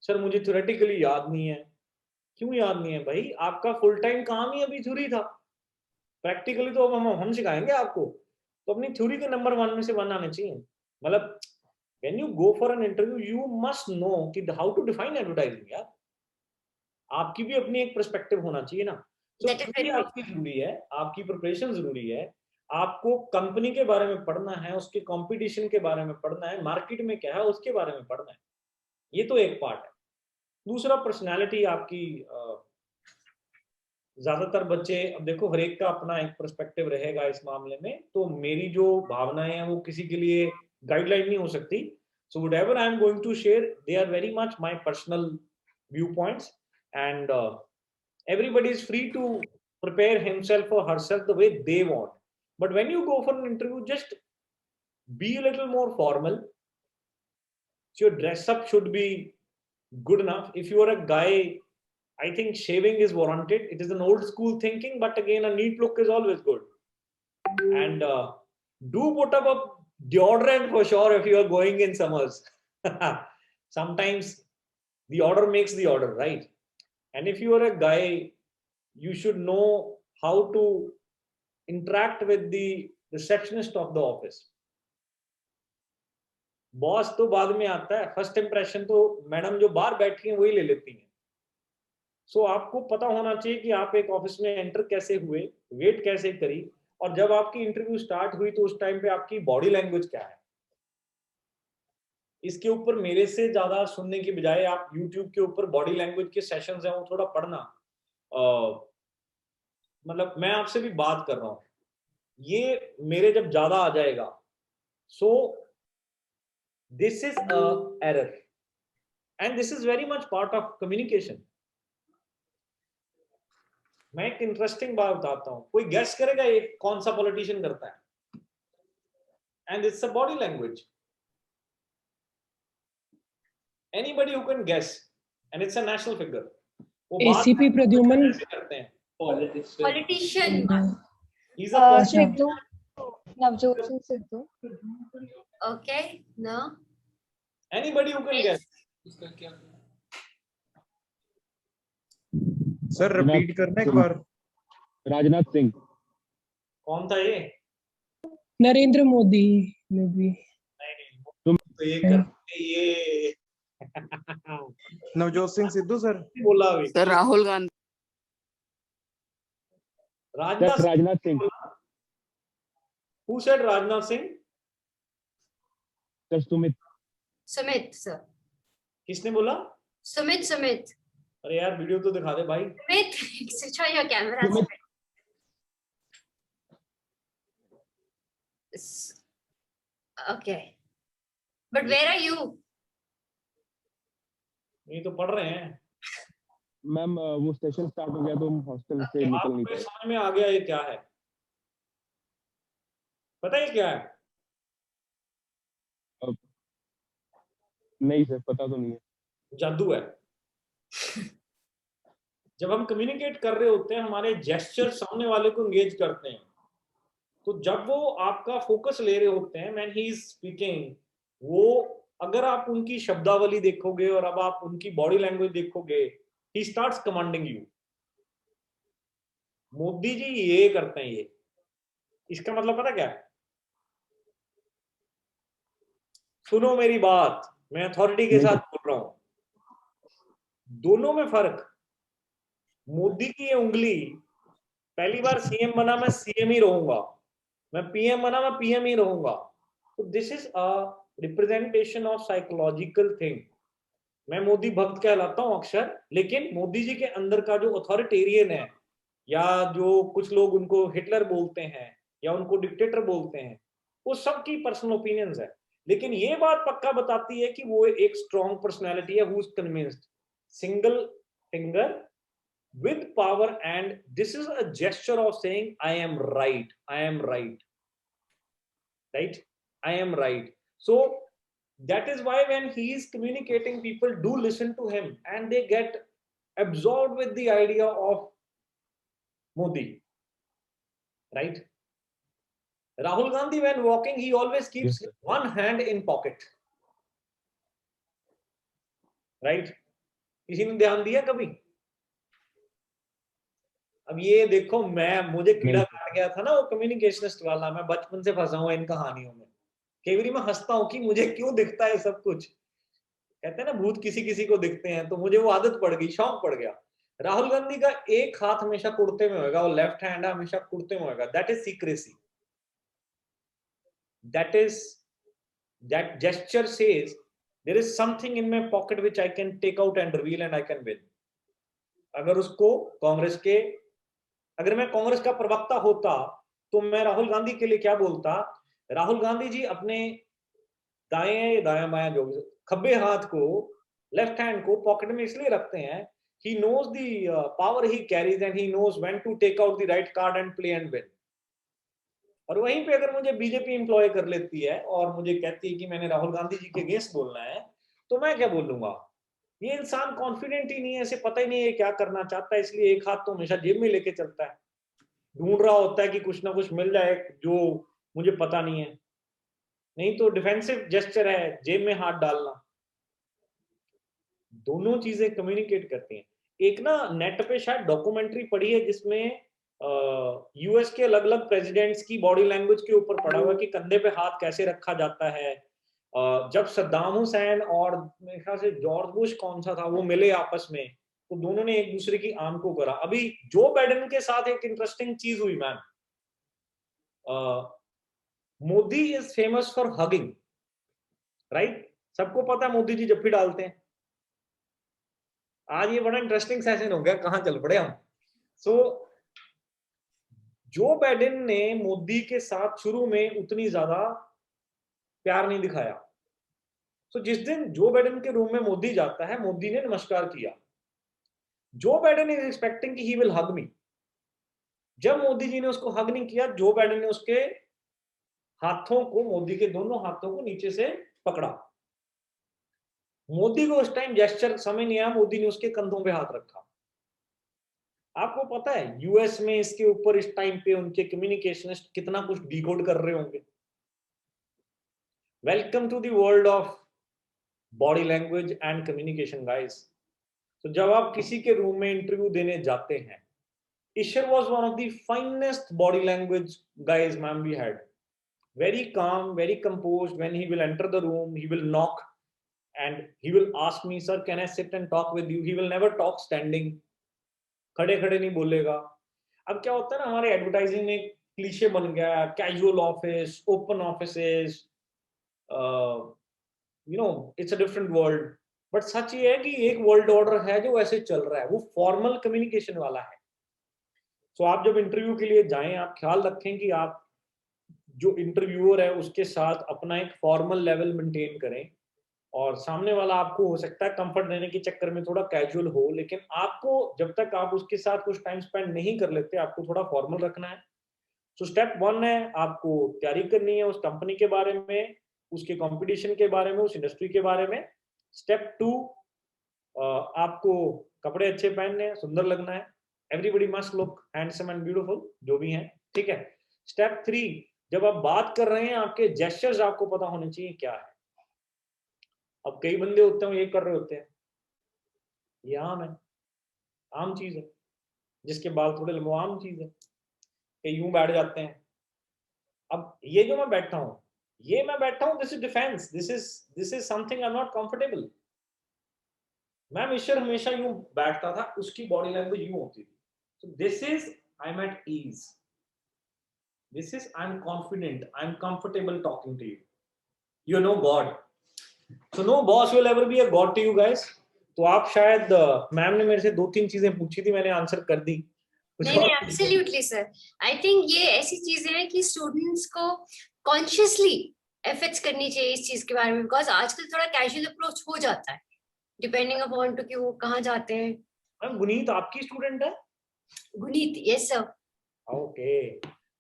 सर मुझे थ्योरेटिकली याद नहीं है। क्यों याद नहीं है भाई? आपका फुल टाइम काम ही अभी थ्योरी था, प्रैक्टिकली तो अब हम सिखाएंगे आपको। तो अपनी थ्योरी के नंबर 1 में से 1 आने चाहिए। मतलब when you go for an interview, you must know कि how to define advertising यार. आपकी भी अपनी एक पर्सपेक्टिव होना चाहिए ना. So That is very theory आपकी जरूरी है, आपकी प्रिपरेशन जरूरी है, आपको कंपनी के बारे में पढ़ना है, उसके कंपटीशन के बारे में पढ़ना है, मार्केट में क्या है उसके बारे में पढ़ना है. ये तो एक पार्ट है. दूसरा पर्सनालिटी आपकी. ज्यादातर बच्चे, अब देखो हर एक का अपना एक पर्सपेक्टिव रहेगा इस मामले में, तो मेरी जो भावनाएं हैं वो किसी के लिए गाइडलाइन नहीं हो सकती. So whatever I am going to share, they are very much my personal view points, and everybody is free to prepare himself or herself the way they want. But when you go for an interview, just be a little more formal. So your dress up should be good enough. If you are a guy, I think shaving is warranted. It is an old school thinking, but again, a neat look is always good. And do put up a deodorant for sure if you are going in summers. Sometimes the order makes the order, right? And if you are a guy, you should know how to interact with the receptionist of the office. Boss तो बाद में आता है, फर्स्ट इंप्रेशन तो मैडम जो बाहर बैठी हैं वही ले लेती हैं. सो आपको पता होना चाहिए कि आप एक ऑफिस में एंटर कैसे हुए, वेट कैसे करी, और जब आपकी इंटरव्यू स्टार्ट हुई तो उस टाइम पे आपकी बॉडी लैंग्वेज क्या है. इसके ऊपर मेरे से ज्यादा सुनने की बजाय आप YouTube के ऊपर बॉडी लैंग्वेज के सेशंस हैं वो थोड़ा पढ़ना. मतलब मैं आपसे भी बात कर रहा हूं, ये मेरे जब ज्यादा आ जाएगा, सो this is a error, and this is very much part of communication. मैं एक इंटरेस्टिंग बात बताता हूं. कोई गेस करेगा ये कौन सा पॉलिटिशियन करता है? And it's a body language. Anybody who can guess, and it's a national figure. ACP Pradyuman करते हैं. politician. He's a person. Sidhu, Navjot Singh Sidhu. Okay, no. Anybody who can guess. Sir repeat करना एक बार. राजनाथ सिंह. कौन था ये? नरेंद्र मोदी में भी. नहीं, तुम तो ये करते ये. नवजोत सिंह सिद्धू सर. बोला अभी. Sir Rahul Gandhi. Rajnath Singh. Who said Rajnath Singh? Sir Sumit. Sumit, sir. किसने बोला? Sumit. अरे यार वीडियो तो दिखा दे भाई. Sumit, switch on your camera. Sumit. Okay. But where are you? ये तो पढ़ रहे हैं. मैम वो सेशन स्टार्ट हो गया तो हम हॉस्टल से निकल नहीं पाए. समझ में आ गया ये क्या है? पता है क्या है? नहीं सर पता तो नहीं है. जादू है. जब हम कम्युनिकेट कर रहे होते हैं, हमारे जेस्चर सामने वाले को एंगेज करते हैं, तो जब वो आपका फोकस ले रहे होते हैं व्हेन ही इज स्पीकिंग, वो अगर आप उनकी शब्दावली देखोगे और अब आप उनकी बॉडी लैंग्वेज देखोगे, he starts commanding you. Modi ji ये करते हैं ये. इसका मतलब पता क्या है? सुनो मेरी बात, मैं अथॉरिटी के साथ बोल रहा हूं. दोनों में फर्क. मोदी की ये उंगली, पहली बार सीएम बना मैं सीएम ही रहूंगा, मैं पीएम बना मैं पीएम ही रहूंगा. तो this is a representation of psychological thing. मैं मोदी भक्त कहलाता हूं अक्सर, लेकिन मोदी जी के अंदर का जो अथॉरिटेरियन है, या जो कुछ लोग उनको हिटलर बोलते हैं या उनको डिक्टेटर बोलते हैं, वो सबकी पर्सनल ओपिनियंस है. लेकिन ये बात पक्का बताती है कि वो एक स्ट्रॉन्ग पर्सनैलिटी है, who is convinced. Single finger with power, and this is a gesture of saying I am right, right, I am right. So that is why when he is communicating, people do listen to him and they get absorbed with the idea of Modi, right? Rahul Gandhi, when walking, he always keeps one hand in pocket, right? किसी ने ध्यान दिया कभी? अब ये देखो, मुझे कीड़ा काट गया था ना वो कम्युनिकेशनिस्ट वाला. मैं बचपन से फंसा हुआ इन कहानियों में कई बार मैं हंसता हूँ कि मुझे क्यों दिखता है सब कुछ। कहते हैं ना भूत किसी किसी को दिखते हैं, तो मुझे वो आदत पड़ गई, शौक पड़ गया। राहुल गांधी का एक हाथ हमेशा कुर्ते में होगा, वो लेफ्ट हैंड हमेशा कुर्ते में होगा। That is secrecy, that is that gesture says there is something in my pocket which I can take out and reveal and I can win. अगर उसको कांग्रेस के, अगर मैं कांग्रेस का प्रवक्ता होता तो मैं राहुल गांधी के लिए क्या बोलता? राहुल गांधी जी अपने दाएं दायां बायां जो भी खब्बे हाथ को, लेफ्ट हैंड को पॉकेट में इसलिए रखते हैं, he knows the power he carries and he knows when to take out the right card and play and win। और वहीं पे अगर मुझे बीजेपी एम्प्लॉय कर लेती है और मुझे कहती है कि मैंने राहुल गांधी जी के अगेंस्ट बोलना है, तो मैं क्या बोलूंगा? ये इंसान कॉन्फिडेंट ही नहीं है, इसे पता ही नहीं है क्या करना चाहता है, इसलिए एक हाथ तो हमेशा जेब में लेके चलता है, ढूंढ रहा होता है कि कुछ ना कुछ मिल जाए जो मुझे पता नहीं है। नहीं तो डिफेंसिव जेस्चर है जेब में हाथ डालना। दोनों चीजें कम्युनिकेट करती हैं। एक ना नेट पे शायद डॉक्यूमेंट्री पड़ी है जिसमें यूएस के अलग अलग प्रेसिडेंट्स की बॉडी लैंग्वेज के ऊपर पड़ा हुआ कि कंधे पे हाथ कैसे रखा जाता है। जब सद्दाम हुसैन और मेरे ख्याल से जॉर्ज बुश कौन सा था वो मिले आपस में, तो दोनों ने एक दूसरे की आर्म को करा। अभी जो बाइडेन के साथ एक इंटरेस्टिंग चीज हुई ma'am, Modi is famous for hugging, right? सबको पता है मोदी जी जफ्फी डालते हैं। आज ये बड़ा इंटरेस्टिंग सेशन हो गया, कहां चल पड़े हम। सो जो बाइडेन ने मोदी के साथ शुरू में उतनी ज्यादा प्यार नहीं दिखाया। सो जिस दिन जो बाइडेन के रूम में मोदी जाता है, मोदी ने नमस्कार किया। जो बाइडेन इज एक्सपेक्टिंग कि ही विल हग मी। जब मोदी जी ने उसको हग नहीं किया, जो बाइडेन ने उसके हाथों को, मोदी के दोनों हाथों को नीचे से पकड़ा। मोदी को उस टाइम जेस्चर समझ नहीं आया, मोदी ने उसके कंधों पे हाथ रखा। आपको पता है यूएस में इसके ऊपर इस टाइम पे उनके कम्युनिकेशनिस्ट कितना कुछ डिकोड कर रहे होंगे। Welcome to the world of body language and communication guys. तो जब आप किसी के रूम में इंटरव्यू देने जाते हैं, Ishwar was one of the finest body language guys ma'am we had. very calm, very composed. When he will enter the room, he will knock and he will ask me, sir, can I sit and talk with you? He will never talk standing. खड़े खड़े नहीं बोलेगा। अब क्या होता है ना, हमारे एडवर्टाइजिंग में क्लीशे बन गया, casual office, open offices, you know it's a different world. But सच ये है कि एक वर्ल्ड ऑर्डर है जो वैसे चल रहा है, वो फॉर्मल कम्युनिकेशन वाला है। सो आप जब इंटरव्यू के लिए जाएं, आप ख्याल रखें कि आप जो इंटरव्यूअर है उसके साथ अपना एक फॉर्मल लेवल मेंटेन करें। और सामने वाला आपको हो सकता है कंफर्ट देने के चक्कर में थोड़ा कैजुअल हो, लेकिन आपको जब तक आप उसके साथ कुछ टाइम स्पेंड नहीं कर लेते, आपको थोड़ा फॉर्मल रखना है। सो स्टेप 1 है, आपको तैयारी करनी है उस कंपनी के बारे में, उसके कंपटीशन के बारे में, उस इंडस्ट्री के बारे में। स्टेप 2, आपको कपड़े अच्छे पहनने हैं, सुंदर लगना है। Everybody must look handsome and beautiful, जो भी हैं, ठीक है। स्टेप 3, जब आप बात कर रहे हैं, आपके जेस्चर्स आपको पता होने चाहिए क्या है। अब कई बंदे होते हैं ये कर रहे होते हैं, ये आम है, आम चीज है। जिसके बाल थोड़े लंबे, आम चीज है, कई यूं बैठ जाते हैं। अब ये जो मैं बैठा हूं, this is defence, this is something I am not comfortable. Ma'am Ishwar हमेशा यूं बैठता था, उसकी बॉडी लैंग्वेज यूं होती थी। So this is I am at ease, this is I'm confident, I'm comfortable talking to you, you know God, so no boss will ever be a god to you guys। तो आप शायद मैम ने मेरे से 2-3 चीजें पूछी थी, मैंने आंसर कर दी। नहीं नहीं, एब्सोल्युटली सर। आई थिंक ये ऐसी चीजें हैं कि स्टूडेंट्स को कॉन्शियसली एफर्ट्स करनी चाहिए इस चीज के बारे में, बिकॉज आजकल थोड़ा कैजुअल अप्रोच हो जाता है डिपेंडिंग अपॉन टू कि वो कहाँ जाते हैं। मैम गुनीत आपकी स्टूडेंट है? Guneet, yes sir. Okay,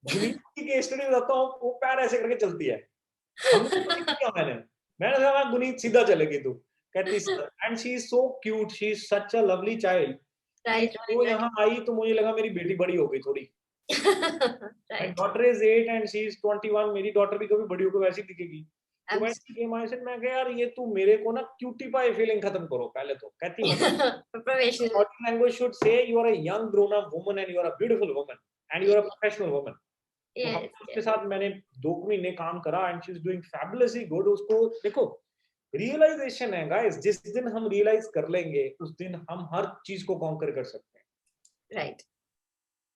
Guneet की केस स्टडी बताता हूँ, वो पैर ऐसे करके चलती है। मैंने कहा गुनीत सीधा चलेगी तू, कहती and she is so cute, she is such a lovely child. Right, वो यहाँ आई तो मुझे लगा मेरी बेटी बड़ी हो गई थोड़ी। My daughter is 8 and she is 21, मेरी डॉटर भी कभी बड़ी होकर वैसी दिखेगी। तो मैं कहा यार ये तू मेरे को ना क्यूटी पाई फीलिंग खत्म करो पहले तो। कहती professional body language should say you are a young grown up woman and you are a beautiful woman and you are a professional woman. Yes, उसके साथ मैंने 2 महीने काम करा and she is doing fabulously good. उसको देखो, रियलाइजेशन है गाइस, जिस दिन हम रियलाइज कर लेंगे उस दिन हम हर चीज को कॉन्कर कर सकते हैं। right.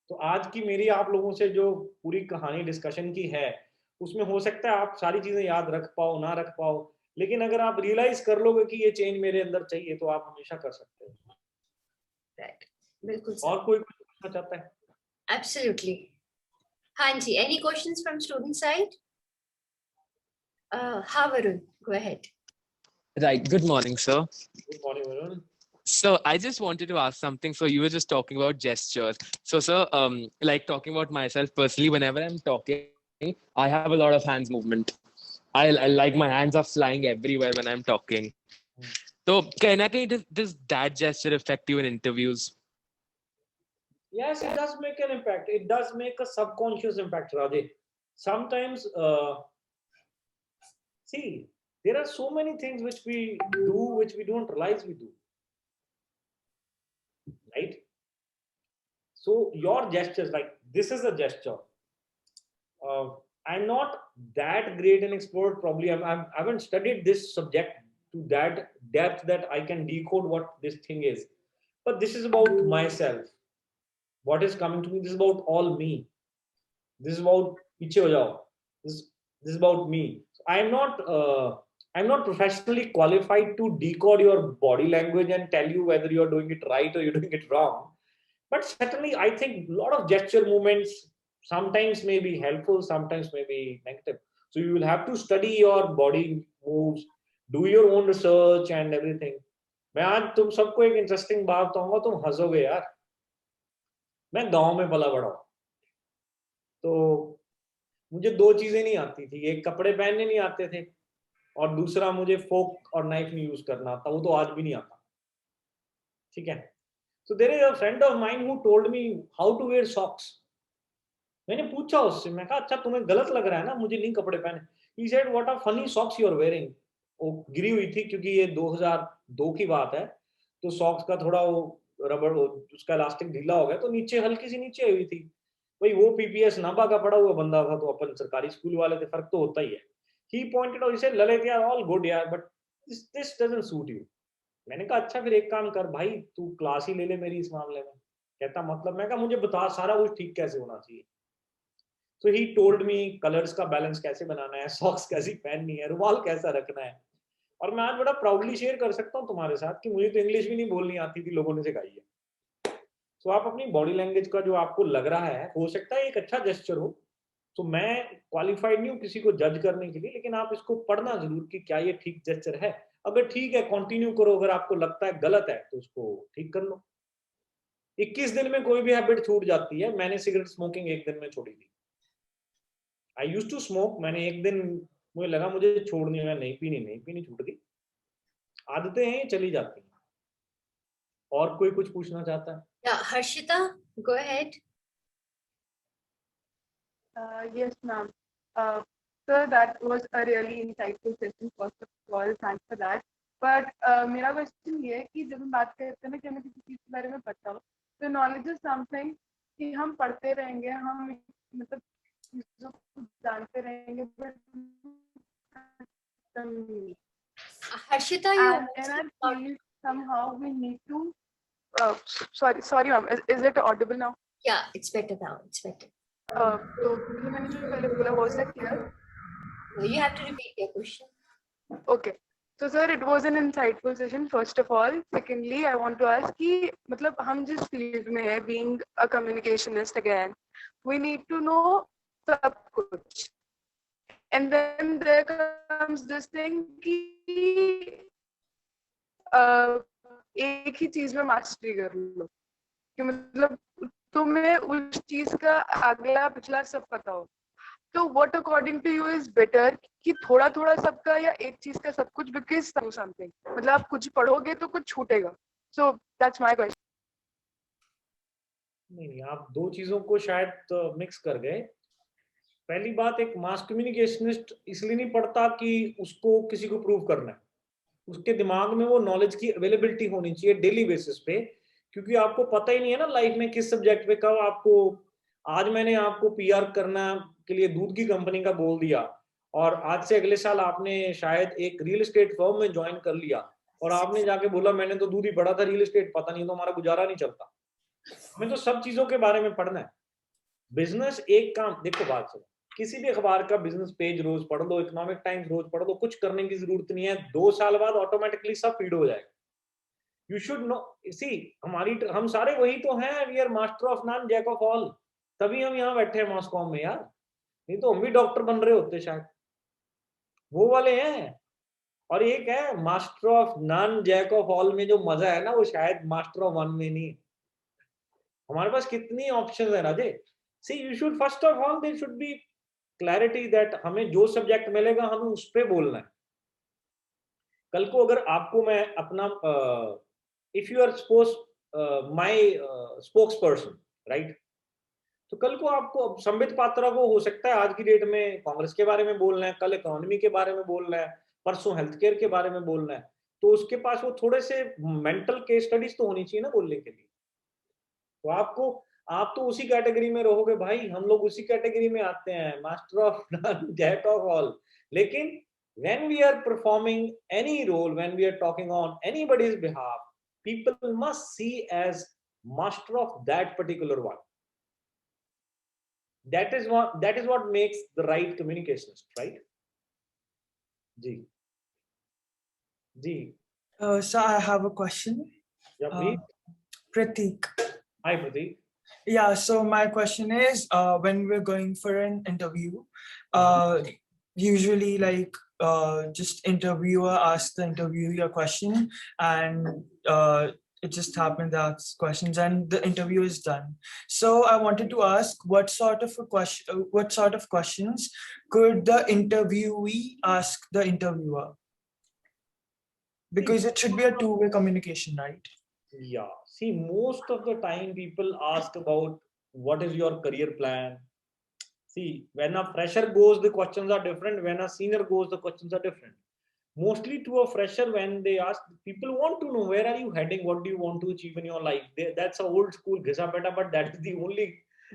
तो आज की मेरी आप लोगों से जो पूरी कहानी डिस्कशन की है, उसमें हो सकता है आप सारी चीजें याद रख पाओ ना रख पाओ, लेकिन अगर आप रियलाइज कर लोगे कि ये चेंज मेरे अंदर चाहिए तो आप हमेशा कर सकते हो। Right. बिल्कुल सर. और कोई कुछ पूछना चाहता है? Absolutely. हाँ जी, any questions from student side? हाँ Varun, go ahead. Right. Good morning, sir. Good morning, Varun. So I just wanted to ask something. So you were just talking about gestures. So sir, like talking about myself personally, whenever I'm talking, I have a lot of hands movement. I like my hands are flying everywhere when I'm talking. So can I does that gesture affect you in interviews? Yes, it does make an impact. It does make a subconscious impact, Rajesh. Sometimes, see, there are so many things which we do, which we don't realize we do. Right? So your gestures, like this is a gesture. I'm not that great an expert. Probably I haven't studied this subject to that depth that I can decode what this thing is. But this is about myself. What is coming to me? This is about all me. This is about piche ho jao. This is about me. I'm not professionally qualified to decode your body language and tell you whether you're doing it right or you're doing it wrong. But certainly, I think a lot of gesture movements sometimes may be helpful, sometimes may be negative. So you will have to study your body moves, do your own research and everything. मैं आज तुम सबको एक इंटरेस्टिंग बात बताऊंगा, तुम हंसोगे यार। मैं गांव में पला बड़ा हूं, तो मुझे 2 चीजें नहीं आती थी। एक कपड़े पहनने नहीं आते थे और दूसरा मुझे फोक और नाइफ नहीं यूज करना आता, वो तो आज भी नहीं आता। ठीक है। So there is a friend of mine who told me how to wear socks. मैंने पूछा उससे, मैं कहा अच्छा तुम्हें गलत लग रहा है ना मुझे नहीं कपड़े पहने। He said what a funny socks you are wearing. वो गिरी हुई थी क्योंकि ये 2002 की बात है, तो सॉक्स का थोड़ा वो रबड़ उसका इलास्टिक ढीला हो गया तो नीचे हल्की सी नीचे हुई थी। भाई वो पीपीएस नाभा का पड़ा हुआ बंदा था, तो अपन सरकारी स्कूल वाले थे, फर्क तो होता ही है। He pointed out, he said Lalit यार all good यार, but this doesn't suit you. मैंने कहा अच्छा फिर एक काम कर भाई, तू क्लास ही ले ले मेरी इस मामले में। कहता मतलब? मैं कहा मुझे बता सारा कुछ ठीक कैसे होना चाहिए। So he told me colours का बैलेंस कैसे बनाना है, सॉक्स कैसी पहननी है, रुमाल कैसा रखना है। और मैं आज बड़ा प्राउडली शेयर कर सकता हूँ तुम्हारे साथ कि मुझे तो इंग्लिश भी नहीं बोलनी आती थी, लोगों ने सिखाई है। तो आप अपनी बॉडी लैंग्वेज का जो आपको लग रहा है, हो सकता है एक अच्छा जेस्चर हो। तो मैं क्वालिफाइड नहीं हूँ किसी को जज करने के लिए, लेकिन आप इसको पढ़ना जरूर कि क्या ये ठीक जेस्चर है। अगर ठीक है कंटिन्यू करो, अगर आपको लगता है गलत है तो उसको ठीक कर लो। 21 दिन में कोई भी हैबिट छूट जाती है। मैंने सिगरेट स्मोकिंग एक दिन में छोड़ी थी। आई यूज्ड टू स्मोक, मैंने एक दिन मुझे लगा मुझे छोड़नी है, नहीं पीनी छूट गई। आदतें हैं ये चली जाती हैं। और कोई कुछ पूछना चाहता है? Yeah, Harshita, go ahead. Yes, ma'am. Sir, that was a really insightful session. First of all, thanks for that. But मेरा क्वेश्चन ये है कि जब हम बात करते हैं ना कि हमें किसी चीज़ के बारे में पता हो, तो नॉलेज इज समथिंग कि हम पढ़ते रहेंगे, हम मतलब चीज़ों को जानते रहेंगे, but Harshita, you and in our field somehow we need to. Sorry, ma'am. Is it audible now? Yeah, it's better now. It's better. तो मैंने जो पहले बोला was that clear? You have to repeat your question. Okay. So sir, it was an insightful session. First of all, secondly, I want to ask कि मतलब हम जिस field में है, being a communicationist again, we need to know सब कुछ. And then there comes this thing कि एक ही चीज में मास्टरी कर लो कि मतलब तुम्हें उस चीज का अगला पिछला सब पता हो। तो what according to you is better कि थोड़ा थोड़ा सबका या एक चीज का सब कुछ, because something मतलब आप कुछ पढ़ोगे तो कुछ छूटेगा। So that's my question. नहीं, आप 2 चीजों को शायद मिक्स कर गए। पहली बात, एक मास कम्युनिकेशनिस्ट इसलिए नहीं पढ़ता कि उसको किसी को प्रूव करना है। उसके दिमाग में वो नॉलेज की अवेलेबिलिटी होनी चाहिए डेली बेसिस पे, क्योंकि आपको पता ही नहीं है ना लाइफ में किस सब्जेक्ट पे कब आपको आज मैंने आपको पीआर करना के लिए दूध की कंपनी का बोल दिया और आज से अगले साल आपने शायद एक रियल एस्टेट फर्म में ज्वाइन कर लिया और आपने जाके बोला मैंने तो दूध ही पढ़ा था, रियल एस्टेट पता नहीं, तो हमारा गुजारा नहीं चलता। हमें तो सब चीजों के बारे में पढ़ना है। बिजनेस एक काम, देखो बात सुनो, किसी भी अखबार का बिजनेस पेज रोज पढ़ लो, इकोनॉमिक टाइम्स रोज पढ़ लो, कुछ करने की जरूरत नहीं है, 2 साल बाद ऑटोमेटिकली सब फीड हो जाएगा। यू शुड नो, सी हम सारे वही तो हैं, we are master of none jack of all, तभी हम यहाँ बैठे हैं मॉस्कॉम में यार, नहीं तो हम भी डॉक्टर बन रहे होते शायद, वो वाले हैं। और एक है master of none jack of all में जो मजा है ना, वो शायद मास्टर ऑफ वन में नहीं। हमारे पास कितनी ऑप्शंस है Raje. See you should first of all there should be clarity that हमें जो सब्जेक्ट मिलेगा हमें उस पे बोलना है। कल को अगर आपको मैं अपना if you are suppose my spokesperson, right, तो कल को आपको संबित पात्रा को हो सकता है आज की डेट में कांग्रेस के बारे में बोलना है, कल इकोनॉमी के बारे में बोलना है, परसों हेल्थ केयर के बारे में बोलना है, तो उसके पास वो थोड़े से मेंटल केस स्टडीज तो होनी चाहिए ना बोलने के लिए। तो आप तो उसी कैटेगरी में रहोगे भाई, हम लोग उसी कैटेगरी में आते हैं, master of none jack of all. लेकिन when we are performing any role, when we are talking on anybody's behalf, people must see as master of that particular one. That is what makes the right communicationist, right? Ji. So I have a question. Yeah, please. Prateek. Hi, Prateek. Yeah, so my question is, when we're going for an interview, usually like just interviewer asks the interviewer a question, and it just happens that asks questions and the interview is done. So I wanted to ask, what sort of questions could the interviewee ask the interviewer? Because it should be a two-way communication, right? Yeah, see, most of the time people ask about what is your career plan. See, when a fresher goes, the questions are different. When a senior goes, the questions are different. Mostly to a fresher, when they ask, people want to know where are you heading, what do you want to achieve in your life. That's a old school ghisa beta, but that is the only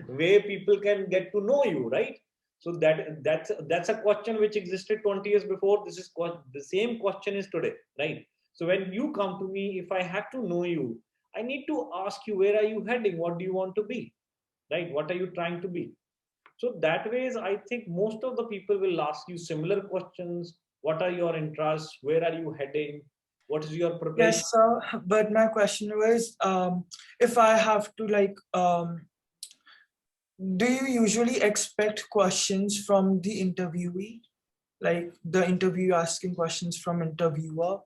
way people can get to know you, right? So that's a question which existed 20 years before. This is the same question is today, right? So when you come to me, if I have to know you, I need to ask you, where are you heading? What do you want to be, right? What are you trying to be? So that ways, I think most of the people will ask you similar questions. What are your interests? Where are you heading? What is your preparation? Yes, sir. But my question was, if I have to like, do you usually expect questions from the interviewee? Like the interview asking questions from interviewer?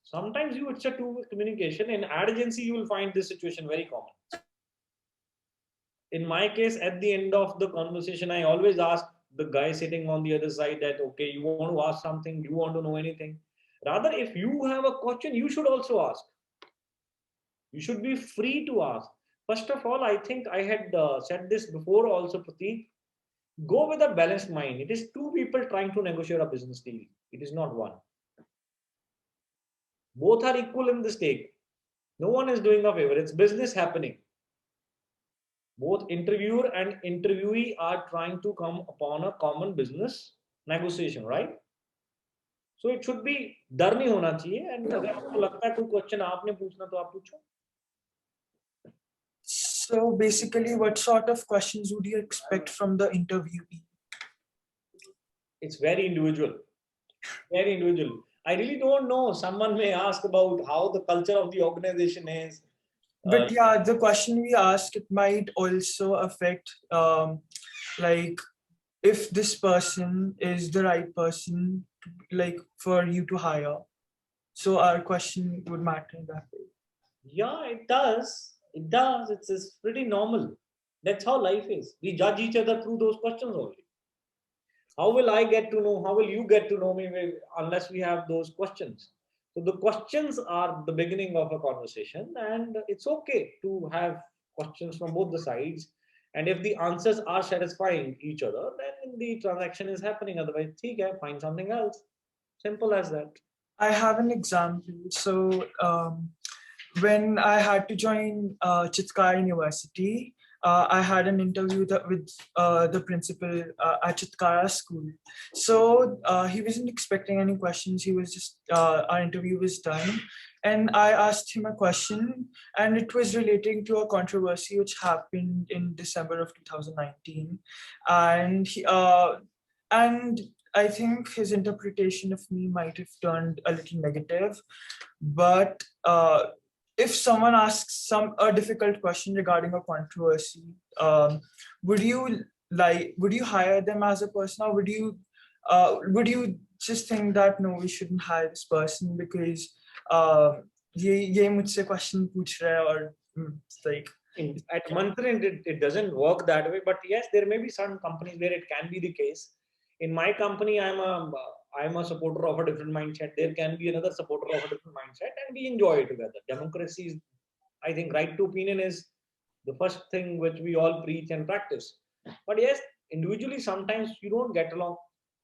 Sometimes it's a two-way communication. In ad agency, you will find this situation very common. In my case, at the end of the conversation, I always ask the guy sitting on the other side that, okay, you want to ask something, you want to know anything. Rather, if you have a question, you should also ask. You should be free to ask. First of all, I think I had said this before also, Prateek. Go with a balanced mind. It is two people trying to negotiate a business deal. It is not one. Both are equal in the stake. No one is doing a favor. It's business happening. Both interviewer and interviewee are trying to come upon a common business negotiation, right? So it should be डर नहीं होना चाहिए. And अगर आपको लगता है कोई क्वेश्चन आपने पूछना तो आप पूछो. So basically, what sort of questions would you expect from the interviewee? It's very individual. Very individual. I really don't know. Someone may ask about how the culture of the organization is. But yeah, the question we ask, it might also affect, like, if this person is the right person, like, for you to hire. So our question would matter that way. Yeah, it does. It does. It's pretty normal. That's how life is. We judge each other through those questions only. How will I get to know? How will you get to know me unless we have those questions? So the questions are the beginning of a conversation, and it's okay to have questions from both the sides. And if the answers are satisfying each other, then the transaction is happening. Otherwise, find something else. Simple as that. I have an example. So when I had to join Chitkar University, I had an interview with the principal at Chitkara school. So he wasn't expecting any questions. He was just, our interview was done. And I asked him a question, and it was relating to a controversy which happened in December of 2019. And and I think his interpretation of me might have turned a little negative. But if someone asks a difficult question regarding a controversy, would you hire them as a person, or would you just think that no, we shouldn't hire this person because ये मुझसे question पूछ रहा है, or it's like at Mantrin it doesn't work that way, but yes, there may be some companies where it can be the case. In my company, I'm a supporter of a different mindset. There can be another supporter of a different mindset, and we enjoy it together. Democracy is, I think, right to opinion is the first thing which we all preach and practice. But yes, individually, sometimes you don't get along.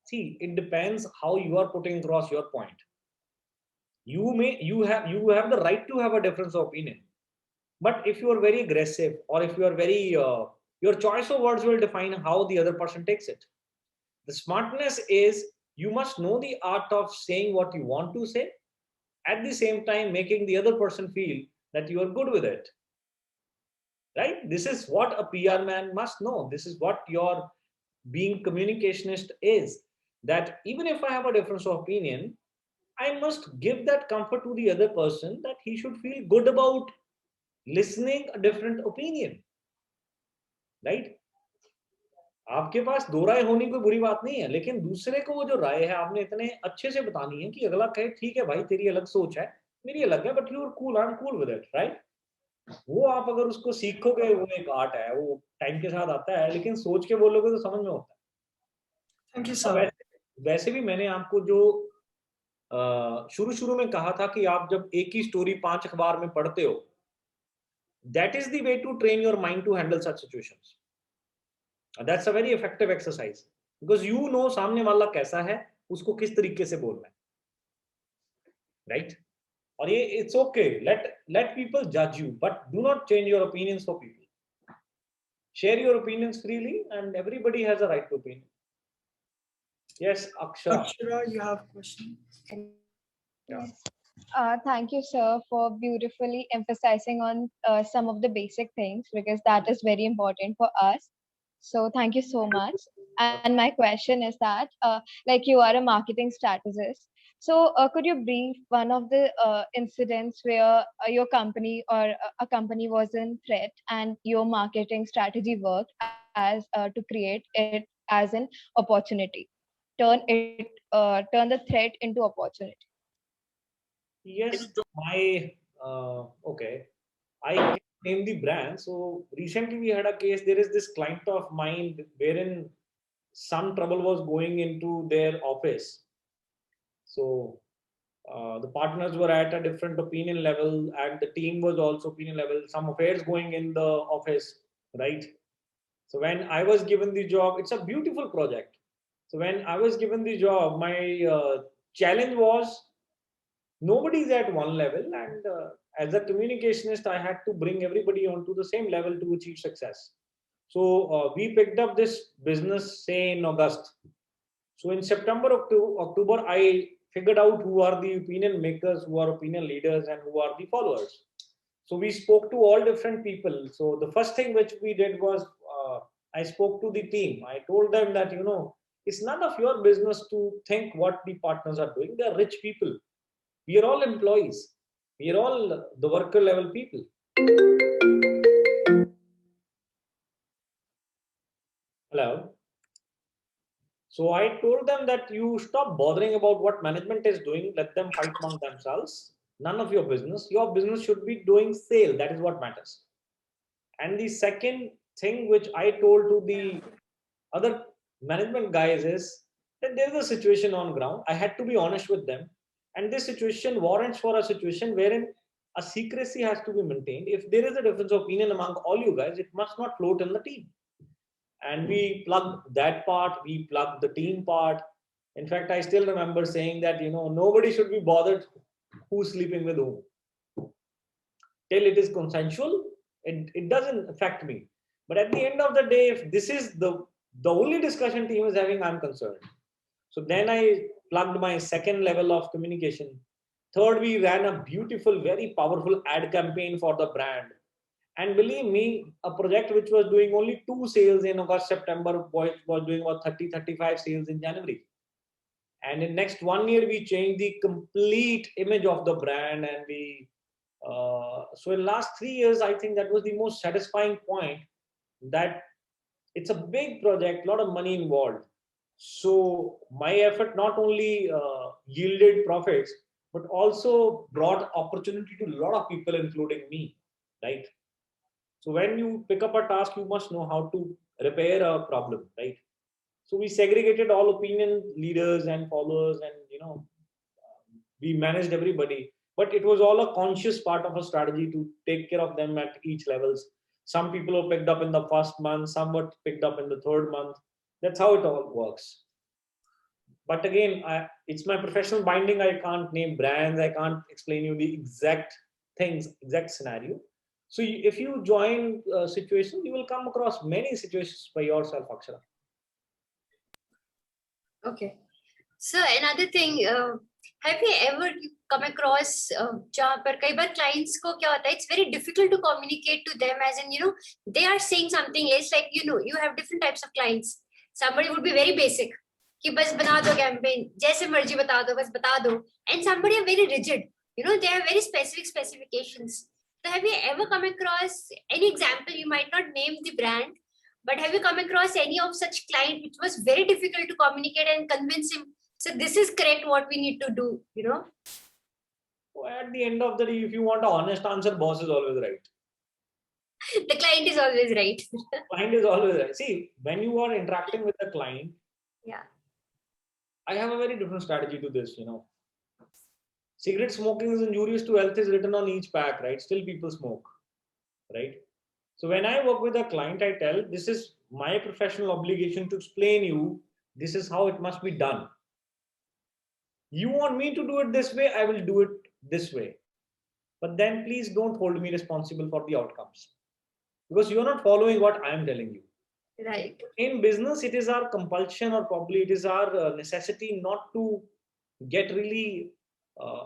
See, it depends how you are putting across your point. You have the right to have a difference of opinion, but if you are very aggressive, or if you are very your choice of words will define how the other person takes it. The smartness is you must know the art of saying what you want to say, at the same time making the other person feel that you are good with it. Right? This is what a PR man must know. This is what your being communicationist is. That even if I have a difference of opinion, I must give that comfort to the other person that he should feel good about listening a different opinion. Right? आपके पास दो राय होनी कोई बुरी बात नहीं है, लेकिन दूसरे को वो जो राय है आपने इतने अच्छे से बतानी है कि अगला कहे ठीक है भाई तेरी अलग सोच है, मेरी अलग है, but you are cool, I am cool with it, right? वो आप अगर उसको सीखोगे, वो एक आर्ट है, वो टाइम के साथ आता है, लेकिन सोच के बोलोगे तो समझ में होता है। Thank you sir. वैसे भी मैंने आपको जो शुरू में कहा था कि आप जब एक ही स्टोरी 5 अखबार में पढ़ते हो, that is the way to train your mind to handle such situations. That's a very effective exercise because you know सामने वाला कैसा है, उसको किस तरीके से बोलना है, right? और ये it's okay, let people judge you, but do not change your opinions for people. Share your opinions freely, and everybody has a right to opinion. Yes, Akshara, you have a question? Yeah. Thank you, sir, for beautifully emphasizing on some of the basic things, because that is very important for us. So thank you so much. And my question is that, like, you are a marketing strategist. So could you brief one of the incidents where your company or a company was in threat and your marketing strategy worked as to create it as an opportunity, turn the threat into opportunity? Yes, okay. I can't name the brand. So recently we had a case. There is this client of mine wherein some trouble was going into their office. So the partners were at a different opinion level, and the team was also opinion level. Some affairs going in the office, right? So when I was given the job, it's a beautiful project. So when I was given the job, my challenge was nobody's at one level, and as a communicationist, I had to bring everybody onto the same level to achieve success. So we picked up this business, say, in August. So in September, October, I figured out who are the opinion makers, who are opinion leaders, and who are the followers. So we spoke to all different people. So the first thing which we did was I spoke to the team. I told them that, it's none of your business to think what the partners are doing. They are rich people. We are all employees. We are all the worker level people. Hello. So I told them that you stop bothering about what management is doing. Let them fight among themselves. None of your business. Your business should be doing sale. That is what matters. And the second thing which I told to the other management guys is that there is a situation on ground. I had to be honest with them. And this situation warrants for a situation wherein a secrecy has to be maintained. If there is a difference of opinion among all you guys, it must not float in the team. And we plugged that part, we plugged the team part. In fact, I still remember saying that, nobody should be bothered who's sleeping with whom. Till it is consensual, it doesn't affect me. But at the end of the day, if this is the only discussion team is having, I'm concerned. So then I plugged my second level of communication. Third, we ran a beautiful, very powerful ad campaign for the brand. And believe me, a project which was doing only 2 sales in August, September was doing about 30, 35 sales in January. And in next 1 year, we changed the complete image of the brand. And so in last 3 years, I think that was the most satisfying point, that it's a big project, a lot of money involved. So my effort not only yielded profits, but also brought opportunity to a lot of people, including me, right? So when you pick up a task, you must know how to repair a problem, right? So we segregated all opinion leaders and followers, and we managed everybody. But it was all a conscious part of a strategy to take care of them at each levels. Some people were picked up in the first month, some were picked up in the third month. That's how it all works. But again, it's my professional binding. I can't name brands. I can't explain you the exact things, exact scenario. So if you join a situation, you will come across many situations by yourself, Akshara. Okay. So another thing, have you ever come across जहाँ पर कई बार clients को क्या होता है, it's very difficult to communicate to them, as in they are saying something else, like you have different types of clients. Somebody would be very basic, कि बस बना दो campaign, जैसे मर्जी बता दो, बस बता दो. And somebody are very rigid, they have very specific specifications. So have you ever come across any example? You might not name the brand, but have you come across any of such client which was very difficult to communicate and convince him, so this is correct what we need to do, So at the end of the day, if you want an honest answer, boss is always right. The client is always right. Client is always right. See, when you are interacting with the client, yeah, I have a very different strategy to this, Cigarette smoking is injurious to health is written on each pack, right? Still people smoke, right? So when I work with a client, I tell, this is my professional obligation to explain you, this is how it must be done. You want me to do it this way, I will do it this way. But then please don't hold me responsible for the outcomes, because you're not following what I am telling you. Right. In business, it is our compulsion, or probably it is our necessity not to get really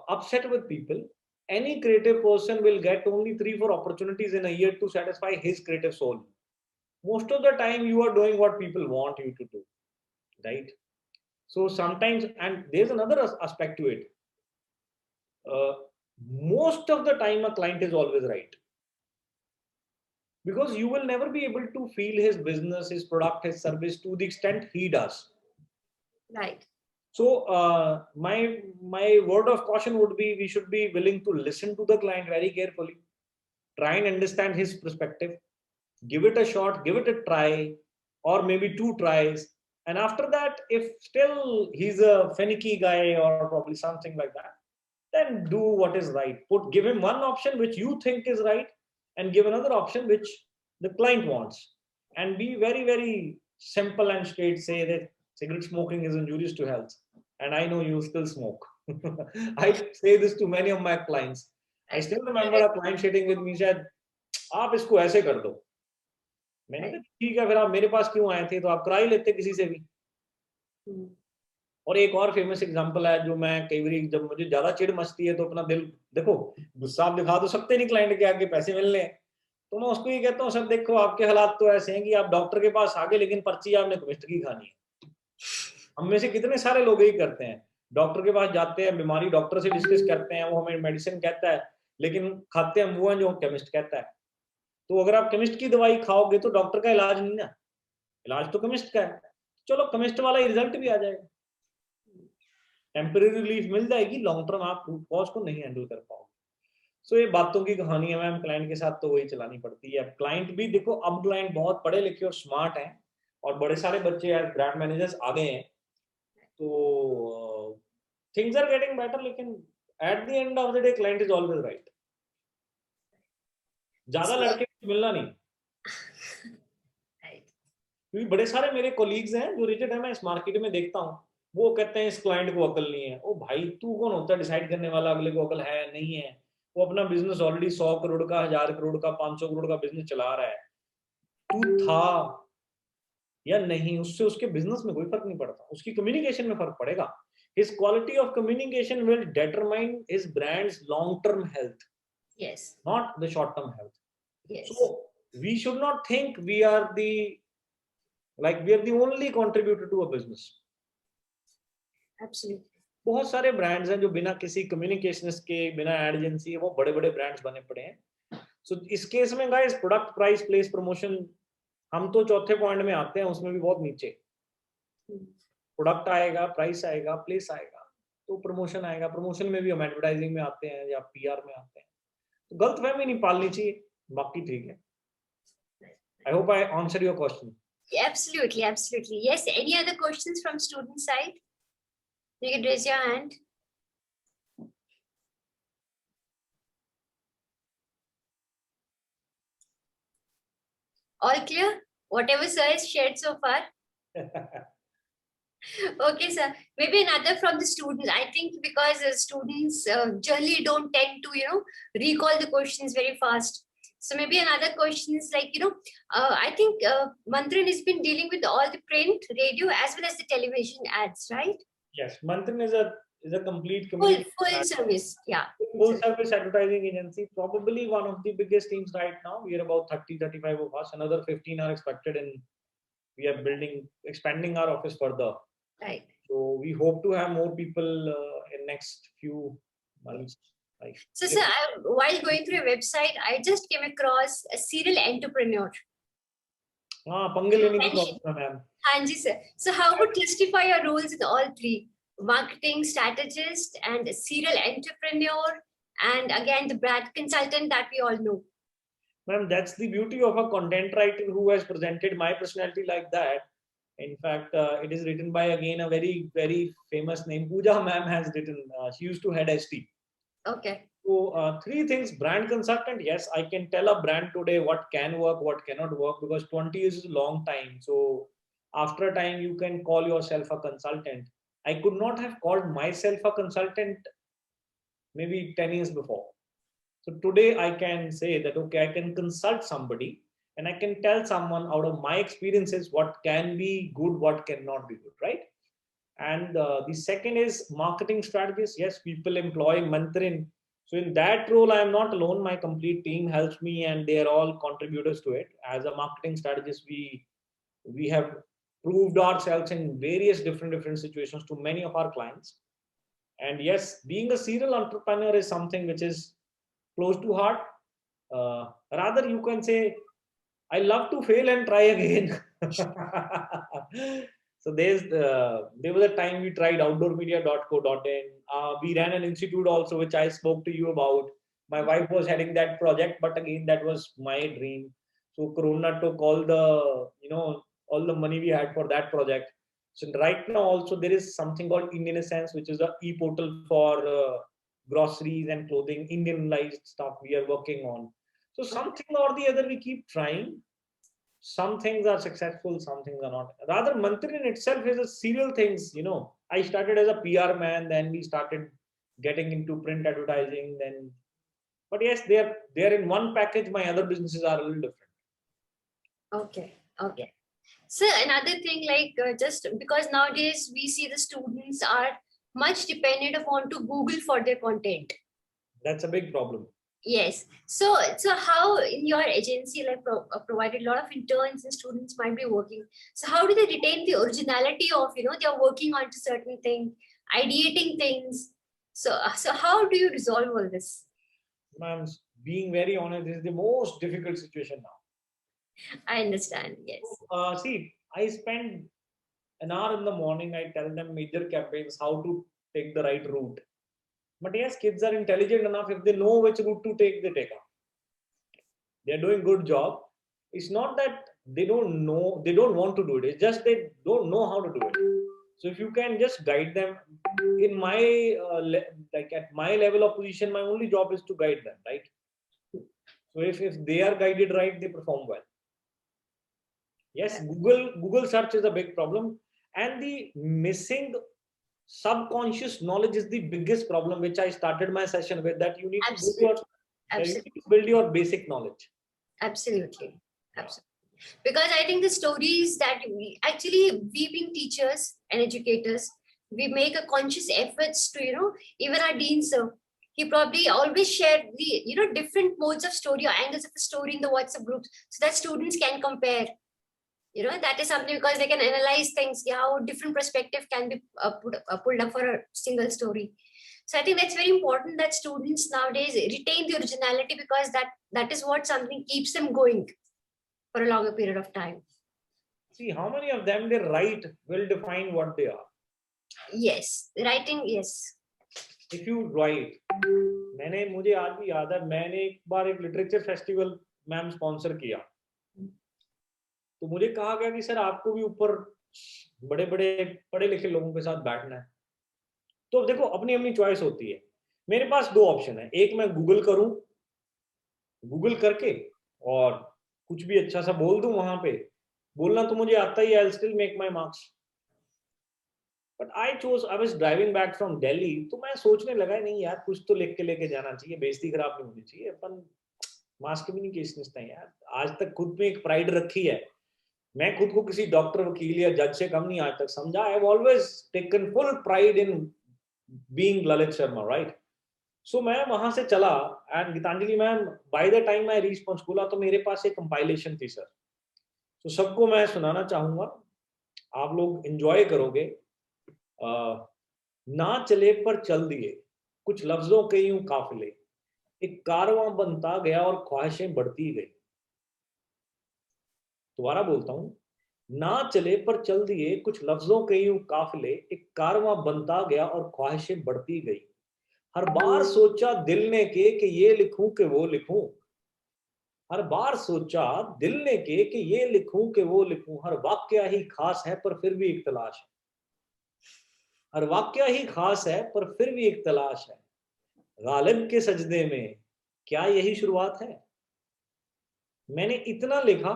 upset with people. Any creative person will get only 3-4 opportunities in a year to satisfy his creative soul. Most of the time you are doing what people want you to do, right? So sometimes, and there's another aspect to it. Most of the time a client is always right, because you will never be able to feel his business, his product, his service to the extent he does. Right. So my word of caution would be, we should be willing to listen to the client very carefully, try and understand his perspective, give it a shot, give it a try, or maybe 2 tries. And after that, if still he's a finicky guy or probably something like that, then do what is right. Give him one option which you think is right, and give another option which the client wants. And be very, very simple and straight. Say that cigarette smoking is injurious to health. And I know you still smoke. I say this to many of my clients. I still remember a client sitting with me, said, आप इसको ऐसे कर दो. मैंने कहा ठीक है, फिर आप मेरे पास क्यों आए थे, तो आप करा ही लेते किसी से भी. और एक और फेमस एग्जांपल है, जो मैं कई बार जब मुझे ज्यादा चिढ़ मचती है, तो अपना दिल देखो, गुस्सा आप दिखा तो सकते नहीं क्लाइंट के आगे, पैसे मिलने हैं, तो मैं उसको ये कहता हूँ, सर देखो आपके हालात तो ऐसे हैं कि आप डॉक्टर के पास आगे, लेकिन पर्ची आपने केमिस्ट की खानी है. हम में से कितने सारे लोग यही करते हैं, डॉक्टर के पास जाते हैं, बीमारी डॉक्टर से डिस्कस करते हैं, वो हमें मेडिसिन कहता है, लेकिन खाते हम वो हैं जो केमिस्ट कहता है. तो अगर आप केमिस्ट की दवाई खाओगे तो डॉक्टर का इलाज नहीं ना, इलाज तो केमिस्ट का है. चलो केमिस्ट वाला ही रिजल्ट भी आ जाएगा, टेम्परेरी रिलीफ मिल जाएगी, लॉन्ग टर्म आप कॉज को नहीं हैंडल कर पाओगे. सो ये बातों की कहानी है मैम, क्लाइंट के साथ तो वही चलानी पड़ती है. क्लाइंट भी देखो, अब क्लाइंट बहुत पढ़े लिखे और स्मार्ट हैं, और बड़े सारे बच्चे यार ब्रांड मैनेजर्स आ गए हैं, तो थिंग्स आर गेटिंग बेटर. लेकिन eight the end of the day client is always right. ज्यादा लड़के मिलना नहीं, क्योंकि बड़े सारे मेरे कोलीग्स हैं जो रिजिड है, मैं इस मार्केट में देखता हूँ, वो कहते हैं इस क्लाइंट को अकल नहीं है. ओ भाई, तू कौन होता है डिसाइड करने वाला अगले को अकल है नहीं है? वो अपना बिजनेस ऑलरेडी 100 करोड़ का, 1000 करोड़ का, 500 करोड़ का बिजनेस चला रहा है. तू था या नहीं, उससे उसके बिजनेस में कोई फर्क नहीं पड़ता, उसकी कम्युनिकेशन में फर्क पड़ेगा. His quality of communication will determine his brand's long-term health, Yes. not the short-term health. Yes. So we should not think we are the only contributor to a business. Absolutely. बहुत सारे ब्रांड्स हैं जो बिना किसी कम्युनिकेशनिस्ट के, बिना एड एजेंसी, वो बड़े बड़े ब्रांड्स बने पड़े हैं. सो इस केस में guys, product, price, place, promotion, हम तो चौथे पॉइंट में आते हैं, उसमें भी बहुत नीचे. प्रोडक्ट आएगा, प्राइस आएगा, प्लेस आएगा, तो प्रमोशन आएगा. प्रमोशन में भी हम एडवर्टाइजिंग में आते हैं या पीआर में आते हैं. तो गलतफहमी नहीं पालनी चाहिए, बाकी ठीक है. I hope I answered your question. Absolutely, absolutely. Yes. Any other questions from student side? You can raise your hand. All clear? Whatever sir has shared so far. Okay, sir. Maybe another from the students. I think because students generally don't tend to, recall the questions very fast. So maybe another question is like, I think Mantran has been dealing with all the print, radio, as well as the television ads, right? Yes, Mantran is a complete full service, yeah. Full service advertising agency, probably one of the biggest teams right now. We are about 30-35 of us. Another 15 are expected, and we are expanding our office further. Right. So we hope to have more people in next few months. So, sir, while going through your website, I just came across a serial entrepreneur. पंगे लेने की प्रॉब्लम है मैम. हाँ जी sir. So how would classify your roles in all three? Marketing strategist and serial entrepreneur, and again the brand consultant that we all know. Ma'am, that's the beauty of a content writer who has presented my personality like that. In fact, it is written by again a very, very famous name. Pooja ma'am has written. She used to head ST. Okay. So three things. Brand consultant. Yes, I can tell a brand today what can work, what cannot work, because 20 years is a long time. So after a time, you can call yourself a consultant. I could not have called myself a consultant maybe 10 years before. So today I can say that, okay, I can consult somebody and I can tell someone out of my experiences what can be good, what cannot be good, right? And the second is marketing strategist. Yes, people employ Mantran. So in that role, I am not alone. My complete team helps me and they are all contributors to it. As a marketing strategist, we have proved ourselves in various different situations to many of our clients. And yes, being a serial entrepreneur is something which is close to heart. Rather, you can say, I love to fail and try again. So there was a time we tried outdoormedia.co.in. We ran an institute also, which I spoke to you about. My wife was heading that project, but again, that was my dream. So Corona took all the money we had for that project. So right now also there is something called Indian Essence, which is the e-portal for groceries and clothing, Indianized stuff we are working on. So something or the other we keep trying. Some things are successful, some things are not. Rather, Mantran itself is a serial things. I started as a PR man, then we started getting into print advertising. But yes, they're in one package. My other businesses are a little different. Okay. So another thing, just because nowadays we see the students are much dependent upon to Google for their content. That's a big problem. Yes. So how in your agency provided a lot of interns and students might be working. So how do they retain the originality of they're working on to certain thing, ideating things. So how do you resolve all this? Ma'am, being very honest, this is the most difficult situation now. I understand. Yes. See, I spend an hour in the morning. I tell them major campaigns how to take the right route. But yes, kids are intelligent enough. If they know which route to take, they take up. They're doing good job. It's not that they don't know, they don't want to do it. It's just they don't know how to do it. So if you can just guide them, in my at my level of position, my only job is to guide them, right? So if they are guided right, they perform well. Yes, Google search is a big problem, and the missing subconscious knowledge is the biggest problem, which I started my session with, that you need to build your basic knowledge. Absolutely. Because I think the stories that we being teachers and educators, we make a conscious efforts to, even our dean sir, he probably always shared the, different modes of story or angles of the story in the WhatsApp groups so that students can compare. That is something, because they can analyze things, how different perspective can be pulled up for a single story. So I think that's very important that students nowadays retain the originality, because that is what something keeps them going for a longer period of time. See, how many of them they write will define what they are. Yes, writing, yes. If you write, मुझे आज भी याद है, मैंने एक बार एक लिटरेचर फेस्टिवल मैम स्पॉन्सर किया, तो मुझे कहा गया कि सर आपको भी ऊपर बड़े बड़े पढ़े लिखे लोगों के साथ बैठना है। तो देखो, अपनी अपनी चॉइस होती है। मेरे पास दो ऑप्शन है, एक मैं गूगल करूं, गूगल करके और कुछ भी अच्छा सा बोल दूं, वहां पे बोलना तो मुझे आता ही है, I'll still make my marks. But I was driving back from Delhi, तो मैं सोचने लगा नहीं यार, कुछ तो लिख के लेके जाना चाहिए, बेइज्जती खराब नहीं होनी चाहिए। अपन मास कम्युनिकेशनिस्ट हैं यार, आज तक खुद में एक प्राइड रखी है। मैं खुद को किसी डॉक्टर, वकील या जज से कम नहीं आज तक समझा। I have always taken full pride in being Lalit Sharma, right? So मैं वहां से चला, and Geetanjali ma'am, by the time मैं रीच पंचकूला तो मेरे पास एक कंपाइलेशन थी सर। तो सबको मैं सुनाना चाहूंगा, आप लोग एंजॉय करोगे। ना चले पर चल दिए कुछ लफ्जों के यूं काफिले, एक कारवां बनता गया और ख्वाहिशें बढ़ती गई। दोबारा बोलता हूं, ना चले पर चल दिए कुछ लफ्जों के यूं काफिले, एक कारवां बनता गया और ख्वाहिशें बढ़ती गई। हर बार सोचा दिल ने कि ये लिखूं कि वो लिखूं, हर बार सोचा दिल ने कि ये लिखूं कि वो लिखूं, हर वाक्या ही खास है पर फिर भी एक तलाश है, हर वाक्या ही खास है पर फिर भी एक तलाश है, गालिब के सजदे में क्या यही शुरुआत है। मैंने इतना लिखा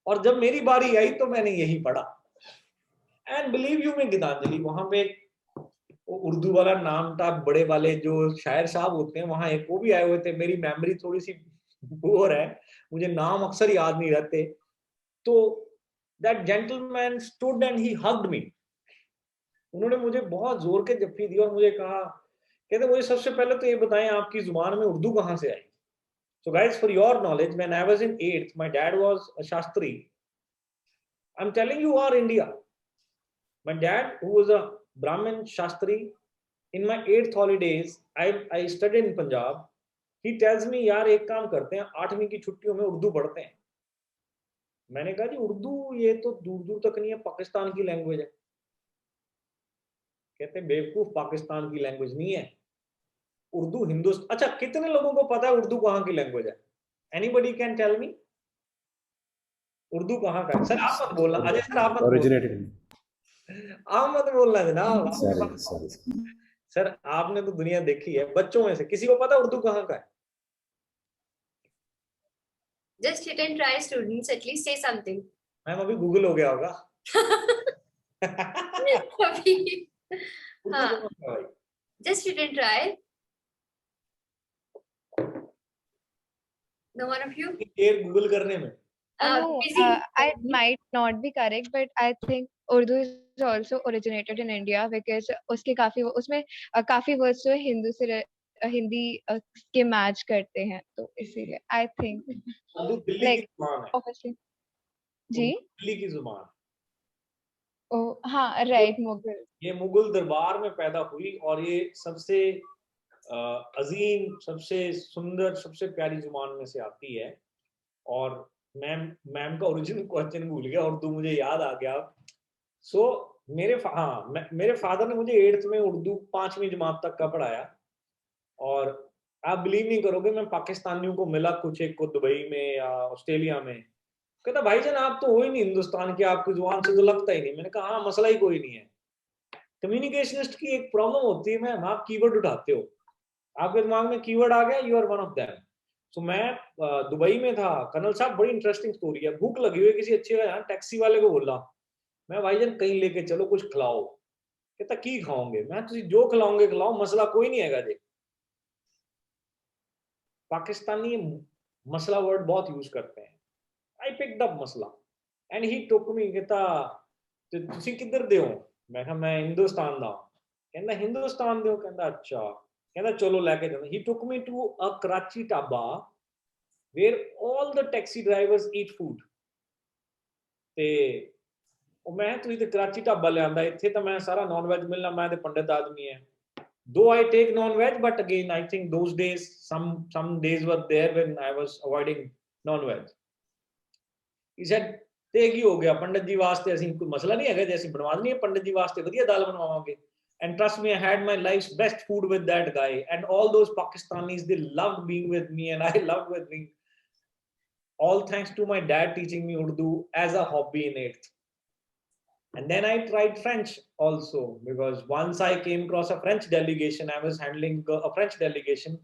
और जब मेरी बारी आई तो मैंने यही पढ़ा। एंड बिलीव यू मी गीतांजलि, वहां पे उर्दू वाला नाम था, बड़े वाले जो शायर साहब होते हैं वहां एक वो भी आए हुए थे। मेरी मेमोरी थोड़ी सी पुअर है, मुझे नाम अक्सर याद नहीं रहते। तो that gentleman stood and he hugged मी। उन्होंने मुझे बहुत जोर के जप्फी दी और मुझे कहा, कहते मुझे सबसे पहले तो ये बताएं आपकी जुबान में उर्दू कहाँ से आई। So guys, for your knowledge, when I was in 8th, my dad was a Shastri. I'm telling you, our India. My dad, who was a Brahmin Shastri, in my 8th holidays, I studied in Punjab. He tells me, यार एक काम करते हैं, 8वीं की छुट्टियों में उर्दू पढ़ते हैं। मैंने कहा जी उर्दू ये तो दूर दूर तक नहीं है, पाकिस्तान की लैंग्वेज है। कहते हैं बेवकूफ, पाकिस्तान की लैंग्वेज नहीं है, उर्दू हिंदुस्तान। अच्छा, कितने लोगों को पता है उर्दू कहाँ की लैंग्वेज है? Anybody can tell me Urdu कहाँ का है? सर आप मत बोलना, अजय सर आप मत बोलना, आप मत बोलना जनाब। सर आपने तो दुनिया देखी है, बच्चों में से किसी को पता उर्दू कहाँ का है? Just hit and try, students, at least say something. Ma'am अभी गूगल हो गया होगा। अभी हाँ, just hit and try. No one of you? Google करने में No, I might not be correct, but I think Urdu is also originated in India because उसके उसमें काफी words जो हिंदू से हिंदी के मैच करते हैं, तो इसीलिए I think like obviously जी दिल्ली की जुबान। ओ हाँ राइट, मुगल। ये मुगल दरबार में पैदा हुई और ये सबसे अजीम, सबसे सुंदर, सबसे प्यारी जुबान में से आती है। और मैम का ओरिजिनल क्वेश्चन भूल गया, उर्दू मुझे याद आ गया। सो मेरे फादर ने मुझे 8th में उर्दू 5वीं जमात तक का पढ़ाया। और आप बिलीव नहीं करोगे, मैं पाकिस्तानियों को मिला कुछ एक को दुबई में या ऑस्ट्रेलिया में, कहता भाईजान आप तो हो ही नहीं हिंदुस्तान के, आपकी जुबान से तो लगता ही नहीं। मैंने कहा हाँ, मसला ही कोई नहीं है। कम्युनिकेशनिस्ट की एक प्रॉब्लम होती है मैम, आप कीवर्ड उठाते हो, आपके दिमाग में कीवर्ड आ गया, you are one of them. तो मैं दुबई में था, कर्नल साहब बड़ी इंटरेस्टिंग स्टोरी है। भूख लगी हुई किसी अच्छे का, टैक्सी वाले को बोला मैं भाईजान कहीं लेके चलो, कुछ खिलाओ। कहता की खाओगे? मैं तुझे जो खिलाओगे खिलाओ, मसला कोई नहीं है जी। पाकिस्तानी मसला वर्ड बहुत यूज करते हैं। I picked up masla and he took me, कहता ਤੁਸੀਂ ਕਿੱਧਰ ਦੇ ਹੋ? ਮੈਂ ਕਿਹਾ ਮੈਂ ਹਿੰਦੁਸਤਾਨ ਦਾ। ਕਹਿੰਦਾ ਹਿੰਦੁਸਤਾਨ ਦੇ ਹੋ? ਕਹਿੰਦਾ ਅੱਛਾ। ਕਹਿੰਦਾ ਚਲੋ ਲੈ ਕੇ ਜਾਂਦਾ। He took me to a Karachi dhaba where all the taxi drivers eat food। ਤੇ ਉਹ ਮੈਂ ਤੁਸੀਂ ਤੇ ਕਰਾਚੀ ਢਾਬਾ ਲਿਆਂਦਾ, ਇੱਥੇ ਤਾਂ ਮੈਂ ਸਾਰਾ ਨੌਨ ਵੈਜ ਮਿਲਣਾ, ਮੈਂ ਤੇ ਪੰਡਿਤ ਆਦਮੀ ਹੈ। Though I take non-veg, but again, I think those days, some days were there when I was avoiding non-veg. He said, ਤੇ ਕੀ ਹੋ ਗਿਆ ਪੰਡਿਤ ਜੀ ਵਾਸਤੇ ਅਸੀਂ ਕੋਈ ਮਸਲਾ ਨਹੀਂ ਹੈਗਾ, ਜੇ ਅਸੀਂ ਬਣਵਾ ਦਨੀ ਹੈ ਪੰਡਿਤ ਜੀ ਵਾਸਤੇ ਵਧੀਆ ਦਾਲ ਬਣਵਾਵਾਂਗੇ। And trust me, I had my life's best food with that guy, and all those Pakistanis, they loved being with me and I loved with being, all thanks to my dad teaching me Urdu as a hobby in 8th. And then I tried French also, because once I came across a French delegation, I was handling a French delegation.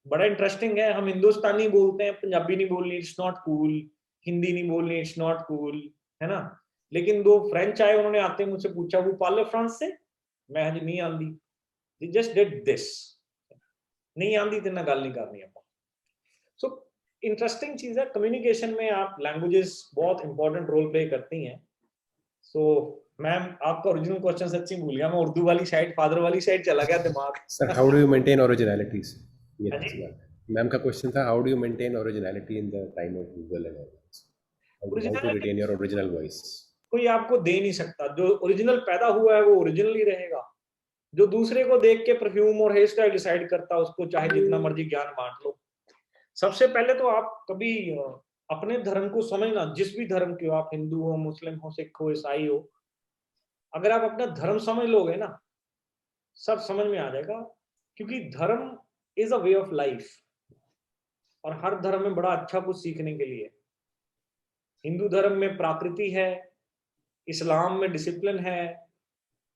बड़ा इंटरेस्टिंग है, हम हिंदुस्तानी बोलते हैं, पंजाबी नहीं बोलनी, इट्स नॉट कूल, हिंदी नहीं बोलनी, इट्स नॉट कूल, है ना। लेकिन दो फ्रेंच आए, उन्होंने आते मुझसे पूछा वो पार्ले फ्रांस से? मैं हजी नहीं आंदी। They just did this, नहीं आंदी तेरे नाल गल नहीं करनी आपां। So इंटरेस्टिंग चीज है, कम्युनिकेशन में आप लैंग्वेजेस बहुत इंपॉर्टेंट रोल प्ले करती हैं। So मैम आपका ओरिजिनल क्वेश्चन सच्ची भूल गया, मैं उर्दू वाली साइड, फादर वाली साइड चला गया दिमाग। Sir how do you maintain originality? Ma'am का क्वेश्चन था, how do you maintain originality in the time of Google and all this? How to retain your original voice? कोई आपको दे नहीं सकता, जो ओरिजिनल पैदा हुआ है वो ओरिजिनल ही रहेगा। जो दूसरे को देख के परफ्यूम और हेयर स्टाइल डिसाइड करता है, उसको चाहे जितना मर्जी ज्ञान बांट लो। सबसे पहले तो आप कभी अपने धर्म को समझना, जिस भी धर्म के हो, आप हिंदू हो, मुस्लिम हो, सिख हो, ईसाई हो, अगर आप अपना धर्म समझ लोगे ना, सब समझ में आ जाएगा। क्योंकि धर्म is a way of life, और हर धर्म में बड़ा अच्छा कुछ सीखने के लिए। हिंदू धर्म में प्राकृति है, इस्लाम में डिसिप्लिन है,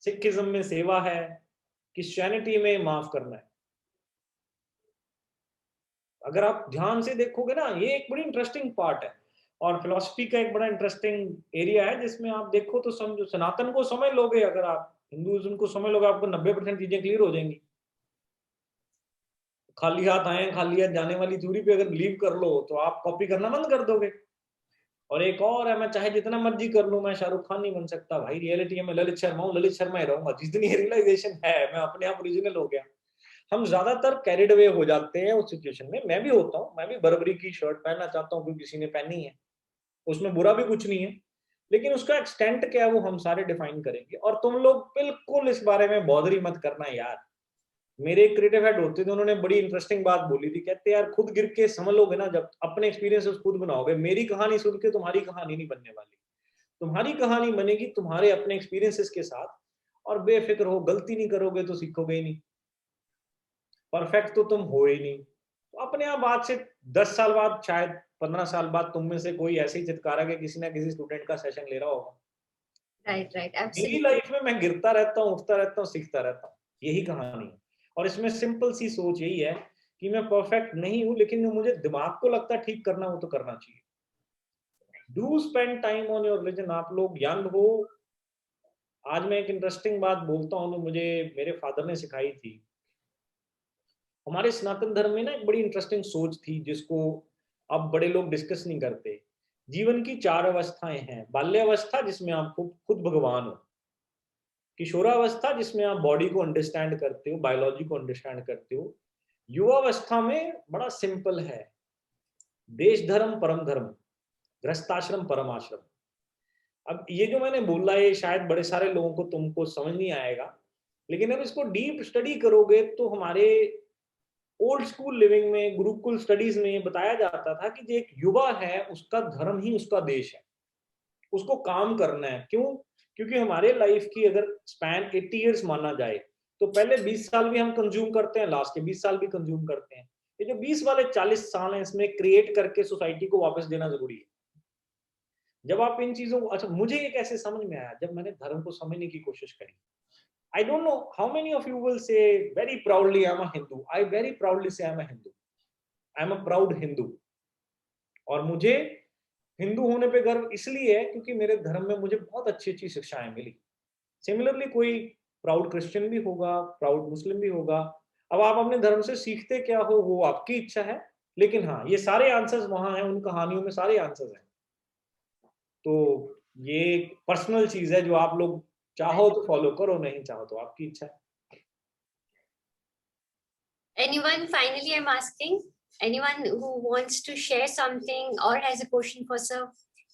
सिखिज्म में सेवा है, क्रिश्चियनिटी में माफ करना है। अगर आप ध्यान से देखोगे ना, ये एक बड़ी इंटरेस्टिंग पार्ट है, और फिलॉसफी का एक बड़ा इंटरेस्टिंग एरिया है, जिसमें आप देखो तो समझो, सनातन को समझ लोगे, अगर आप हिंदुइज्म को समझ लोगे, आपको 90% चीजें क्लियर हो जाएंगी। खाली हाथ आए खाली हाथ जाने वाली थ्योरी पे अगर बिलीव कर लो तो आप कॉपी करना बंद कर दोगे। और एक और है, मैं चाहे जितना मर्जी कर लूं, मैं शाहरुख खान नहीं बन सकता भाई। रियलिटी है मैं ललित शर्मा हूँ, ललित शर्मा ही रहूंगा। जिस दिन ये रियलाइजेशन है, मैं अपने आप ओरिजिनल हो गया। हम ज्यादातर कैरिड अवे हो जाते हैं उस सिचुएशन में। मैं भी होता हूँ, मैं भी बर्बरी की शर्ट पहनना चाहता हूँ क्योंकि किसी ने पहनी है, उसमें बुरा भी कुछ नहीं है, लेकिन उसका एक्सटेंट क्या है वो हम सारे डिफाइन करेंगे। और तुम लोग बिल्कुल इस बारे में बॉदरी मत करना यार। मेरे क्रिएटिव हेड होते थे, उन्होंने बड़ी इंटरेस्टिंग बात बोली थी, कहते यार खुद गिर के समझ लोगे ना, जब अपने एक्सपीरियंसेस खुद बनाओगे। मेरी कहानी सुन के तुम्हारी कहानी नहीं बनने वाली, तुम्हारी कहानी बनेगी तुम्हारे अपने एक्सपीरियंसेस के साथ। और बेफिक्र हो, गलती नहीं करोगे तो सीखोगे ही नहीं, परफेक्ट तो तुम हो ही नहीं। तो अपने आप आज से 10 साल बाद, शायद 15 साल बाद, तुम में से कोई ऐसे ही चित्कारा के किसी ना किसी स्टूडेंट का सेशन ले रहा होगा। राइट राइट, मेरी लाइफ में मैं गिरता रहता हूँ, उठता रहता हूँ, सीखता रहता हूँ, यही कहानी है। और इसमें सिंपल सी सोच यही है कि मैं परफेक्ट नहीं हूं, लेकिन जो मुझे दिमाग को लगता है ठीक करना, वो तो करना चाहिए। Do spend time on your religion. आप लोग यंग हो। आज मैं एक इंटरेस्टिंग बात बोलता हूँ, मुझे मेरे फादर ने सिखाई थी। हमारे सनातन धर्म में ना एक बड़ी इंटरेस्टिंग सोच थी, जिसको अब बड़े लोग डिस्कस नहीं करते। जीवन की 4 अवस्थाएं हैं। बाल्यावस्था, जिसमें आप खुद भगवान हो। किशोरावस्था, जिसमें आप बॉडी को अंडरस्टैंड करते हो, बायोलॉजी को अंडरस्टैंड करते हो। युवावस्था में बड़ा सिंपल है, देश धर्म परम धर्म, गृहस्थाश्रम परम आश्रम। अब ये जो मैंने बोला है, शायद बड़े सारे लोगों को तुमको समझ नहीं आएगा, लेकिन अब इसको डीप स्टडी करोगे तो हमारे ओल्ड स्कूल लिविंग में, गुरुकुल स्टडीज में बताया जाता था कि जो एक युवा है, उसका धर्म ही उसका देश है, उसको काम करना है। क्यों? क्योंकि हमारे लाइफ की अगर स्पैन 80 इयर्स माना जाए, तो पहले 20 साल भी हम कंज्यूम करते हैं, लास्ट के 20 साल भी कंज्यूम करते हैं। ये जो 20 वाले 40 साल हैं, इसमें क्रिएट करके सोसाइटी को वापस देना जरूरी है। जब आप इन चीजों को, अच्छा मुझे ये कैसे समझ में आया, जब मैंने धर्म को समझने की कोशिश करी। I don't know how many of you will say very proudly I am a Hindu. I very proudly से I am a Hindu. I am a proud Hindu. और मुझे हिंदू होने पे गर्व इसलिए है क्योंकि मेरे धर्म में मुझे बहुत अच्छी अच्छी शिक्षाएं मिली। सिमिलरली कोई प्राउड क्रिश्चियन भी होगा, प्राउड मुस्लिम भी होगा। अब आप अपने धर्म से सीखते क्या हो, वो आपकी इच्छा है, लेकिन हाँ, ये सारे आंसर्स वहां हैं, उन कहानियों में सारे आंसर्स हैं। तो ये पर्सनल चीज है, जो आप लोग चाहो तो फॉलो करो, नहीं चाहो तो आपकी इच्छा है। Anyone, finally, I'm asking, anyone who wants to share something or has a question for sir?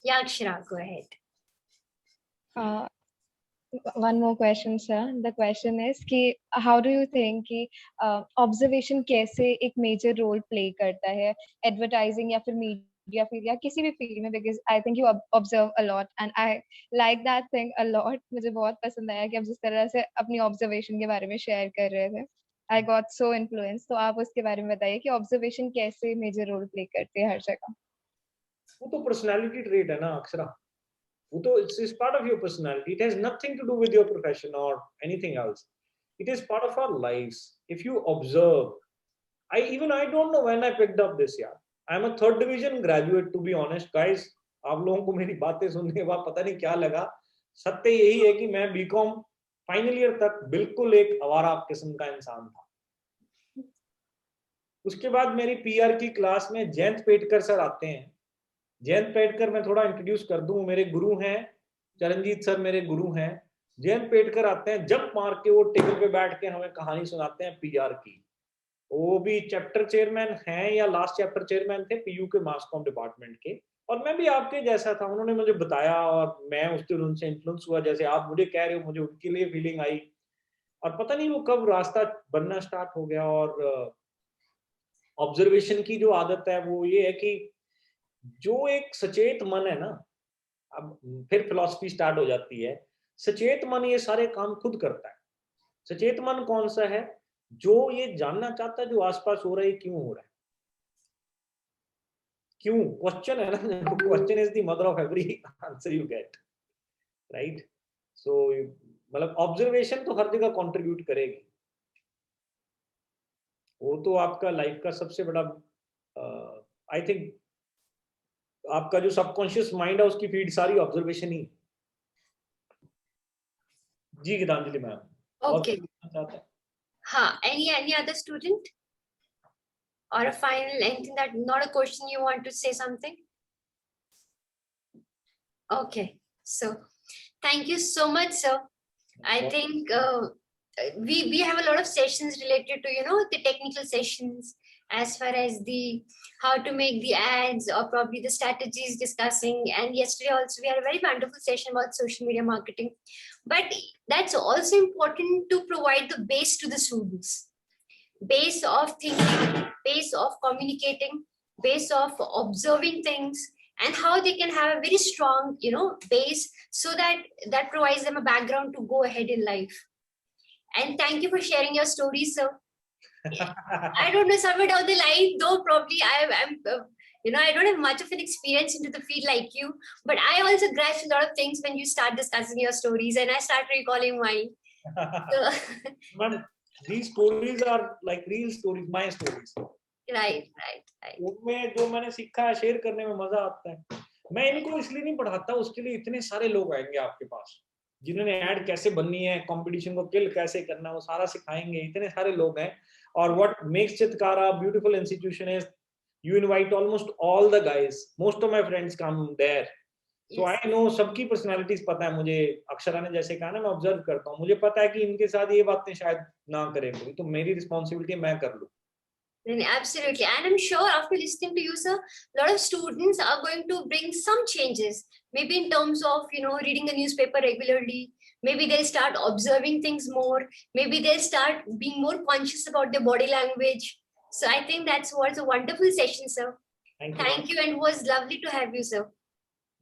Yeah, Akshara, go ahead. One more question, sir. The question is कि how do you think कि observation कैसे एक major role play करता है advertising या फिर media field या किसी भी field में, because I think you observe a lot and I like that thing a lot. मुझे बहुत पसंद आया कि आप जिस तरह से अपनी observation के बारे में share कर रहे थे. I got so influenced. तो आप उसके बारे में बताइए कि observation कैसे major role play करती है हर जगह. वो तो personality trait है ना अक्षरा, वो तो it's part of your personality. It has nothing to do with your profession or anything else. It is part of our lives. If you observe, I don't know when I picked up this year. I'm a 3rd division graduate, to be honest, guys. आप लोगों को मेरी बातें सुनने के बाद पता नहीं क्या लगा, सत्य यही है कि मैं बीकॉम फाइनल ईयर तक बिल्कुल एक आवारा किस्म का इंसान था। उसके बाद मेरी पीआर की क्लास में जयंत पेटकर सर आते हैं। जयंत पेटकर मैं थोड़ा इंट्रोड्यूस कर दूं, मेरे गुरु हैं, चरणजीत सर मेरे गुरु हैं। जयंत पेटकर आते हैं, जब मार के वो टेबल पे बैठ के हमें कहानी सुनाते हैं पीआर की। वो भी चैप्टर चेयरमैन हैं या लास्ट चैप्टर चेयरमैन थे पीयू के मास कॉम डिपार्टमेंट के, और मैं भी आपके जैसा था। उन्होंने मुझे बताया और मैं उस दिन उनसे इन्फ्लुएंस हुआ, जैसे आप मुझे कह रहे हो, मुझे उनके लिए फीलिंग आई। और पता नहीं वो कब रास्ता बनना स्टार्ट हो गया। और ऑब्जर्वेशन की जो आदत है वो ये है कि जो एक सचेत मन है ना, अब फिर फिलॉसफी स्टार्ट हो जाती है। सचेत मन ये सारे काम खुद करता है। सचेत मन कौन सा है? जो ये जानना चाहता है जो आसपास हो रहा है क्यों हो रहा है। क्यों क्वेश्चन है ना, question is the mother of every answer you get, right? So मतलब ऑब्जर्वेशन तो हर जगह कंट्रीब्यूट करेगी। वो तो आपका लाइफ का सबसे बड़ा आई थिंक आपका जो सबकॉन्शियस माइंड है उसकी फीड सारी ऑब्जर्वेशन ही। जी Geetanjali ma'am, Okay. Any other student or a final, anything that not a question, you want to say something? Okay, so thank you so much, sir. I think we have a lot of sessions related to, you know, the technical sessions, as far as the how to make the ads or probably the strategies discussing. And yesterday also we had a very wonderful session about social media marketing. But that's also important to provide the base to the students, base of thinking, base of communicating, base of observing things, and how they can have a very strong, you know, base, so that provides them a background to go ahead in life. And thank you for sharing your stories, sir. I don't know, somewhere down the line, though probably I'm you know, I don't have much of an experience into the field like you, but I also grasp a lot of things when you start discussing your stories, and I start recalling mine. Ma'am, these stories are like real stories, my stories. Right. उनमें जो मैंने सीखा है शेयर करने में मजा आता है। मैं इनको इसलिए नहीं पढ़ाता, उसके लिए इतने सारे लोग आएंगे आपके पास जिन्होंने ऐड कैसे बननी है, कंपटीशन को किल कैसे करना है, वो सारा सिखाएंगे। इतने सारे लोग हैं। और what makes Chitkara a beautiful institution is you invite almost all the guys. Most of my friends come there. So I know सबकी personalities पता है मुझे। अक्षरा ने जैसे कहा ना, मैं observe करता हूँ, मुझे पता है कि इनके साथ ये बातें शायद ना करें कोई, तो मेरी responsibility मैं कर लूँ। Absolutely. And I'm sure after listening to you, sir, a lot of students are going to bring some changes, maybe in terms of, you know, reading the newspaper regularly. Maybe they'll start observing things more. Maybe they'll start being more conscious about their body language. So I think that's what's a wonderful session, sir. Thank you. And it was lovely to have you, sir.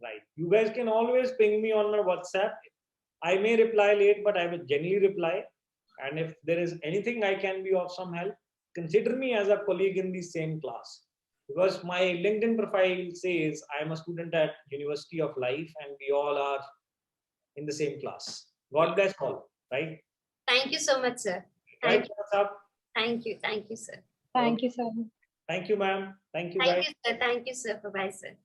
Right. You guys can always ping me on my WhatsApp. I may reply late, but I will generally reply. And if there is anything I can be of some help, consider me as a colleague in the same class. Because my LinkedIn profile says I am a student at University of Life and we all are in the same class. God bless all, right? Thank you so much, sir. Thank you, Thank you, sir. Thank you, sir. Thank you, ma'am. Thank you, Thank guys. you, sir. Thank you, sir. Bye-bye, sir.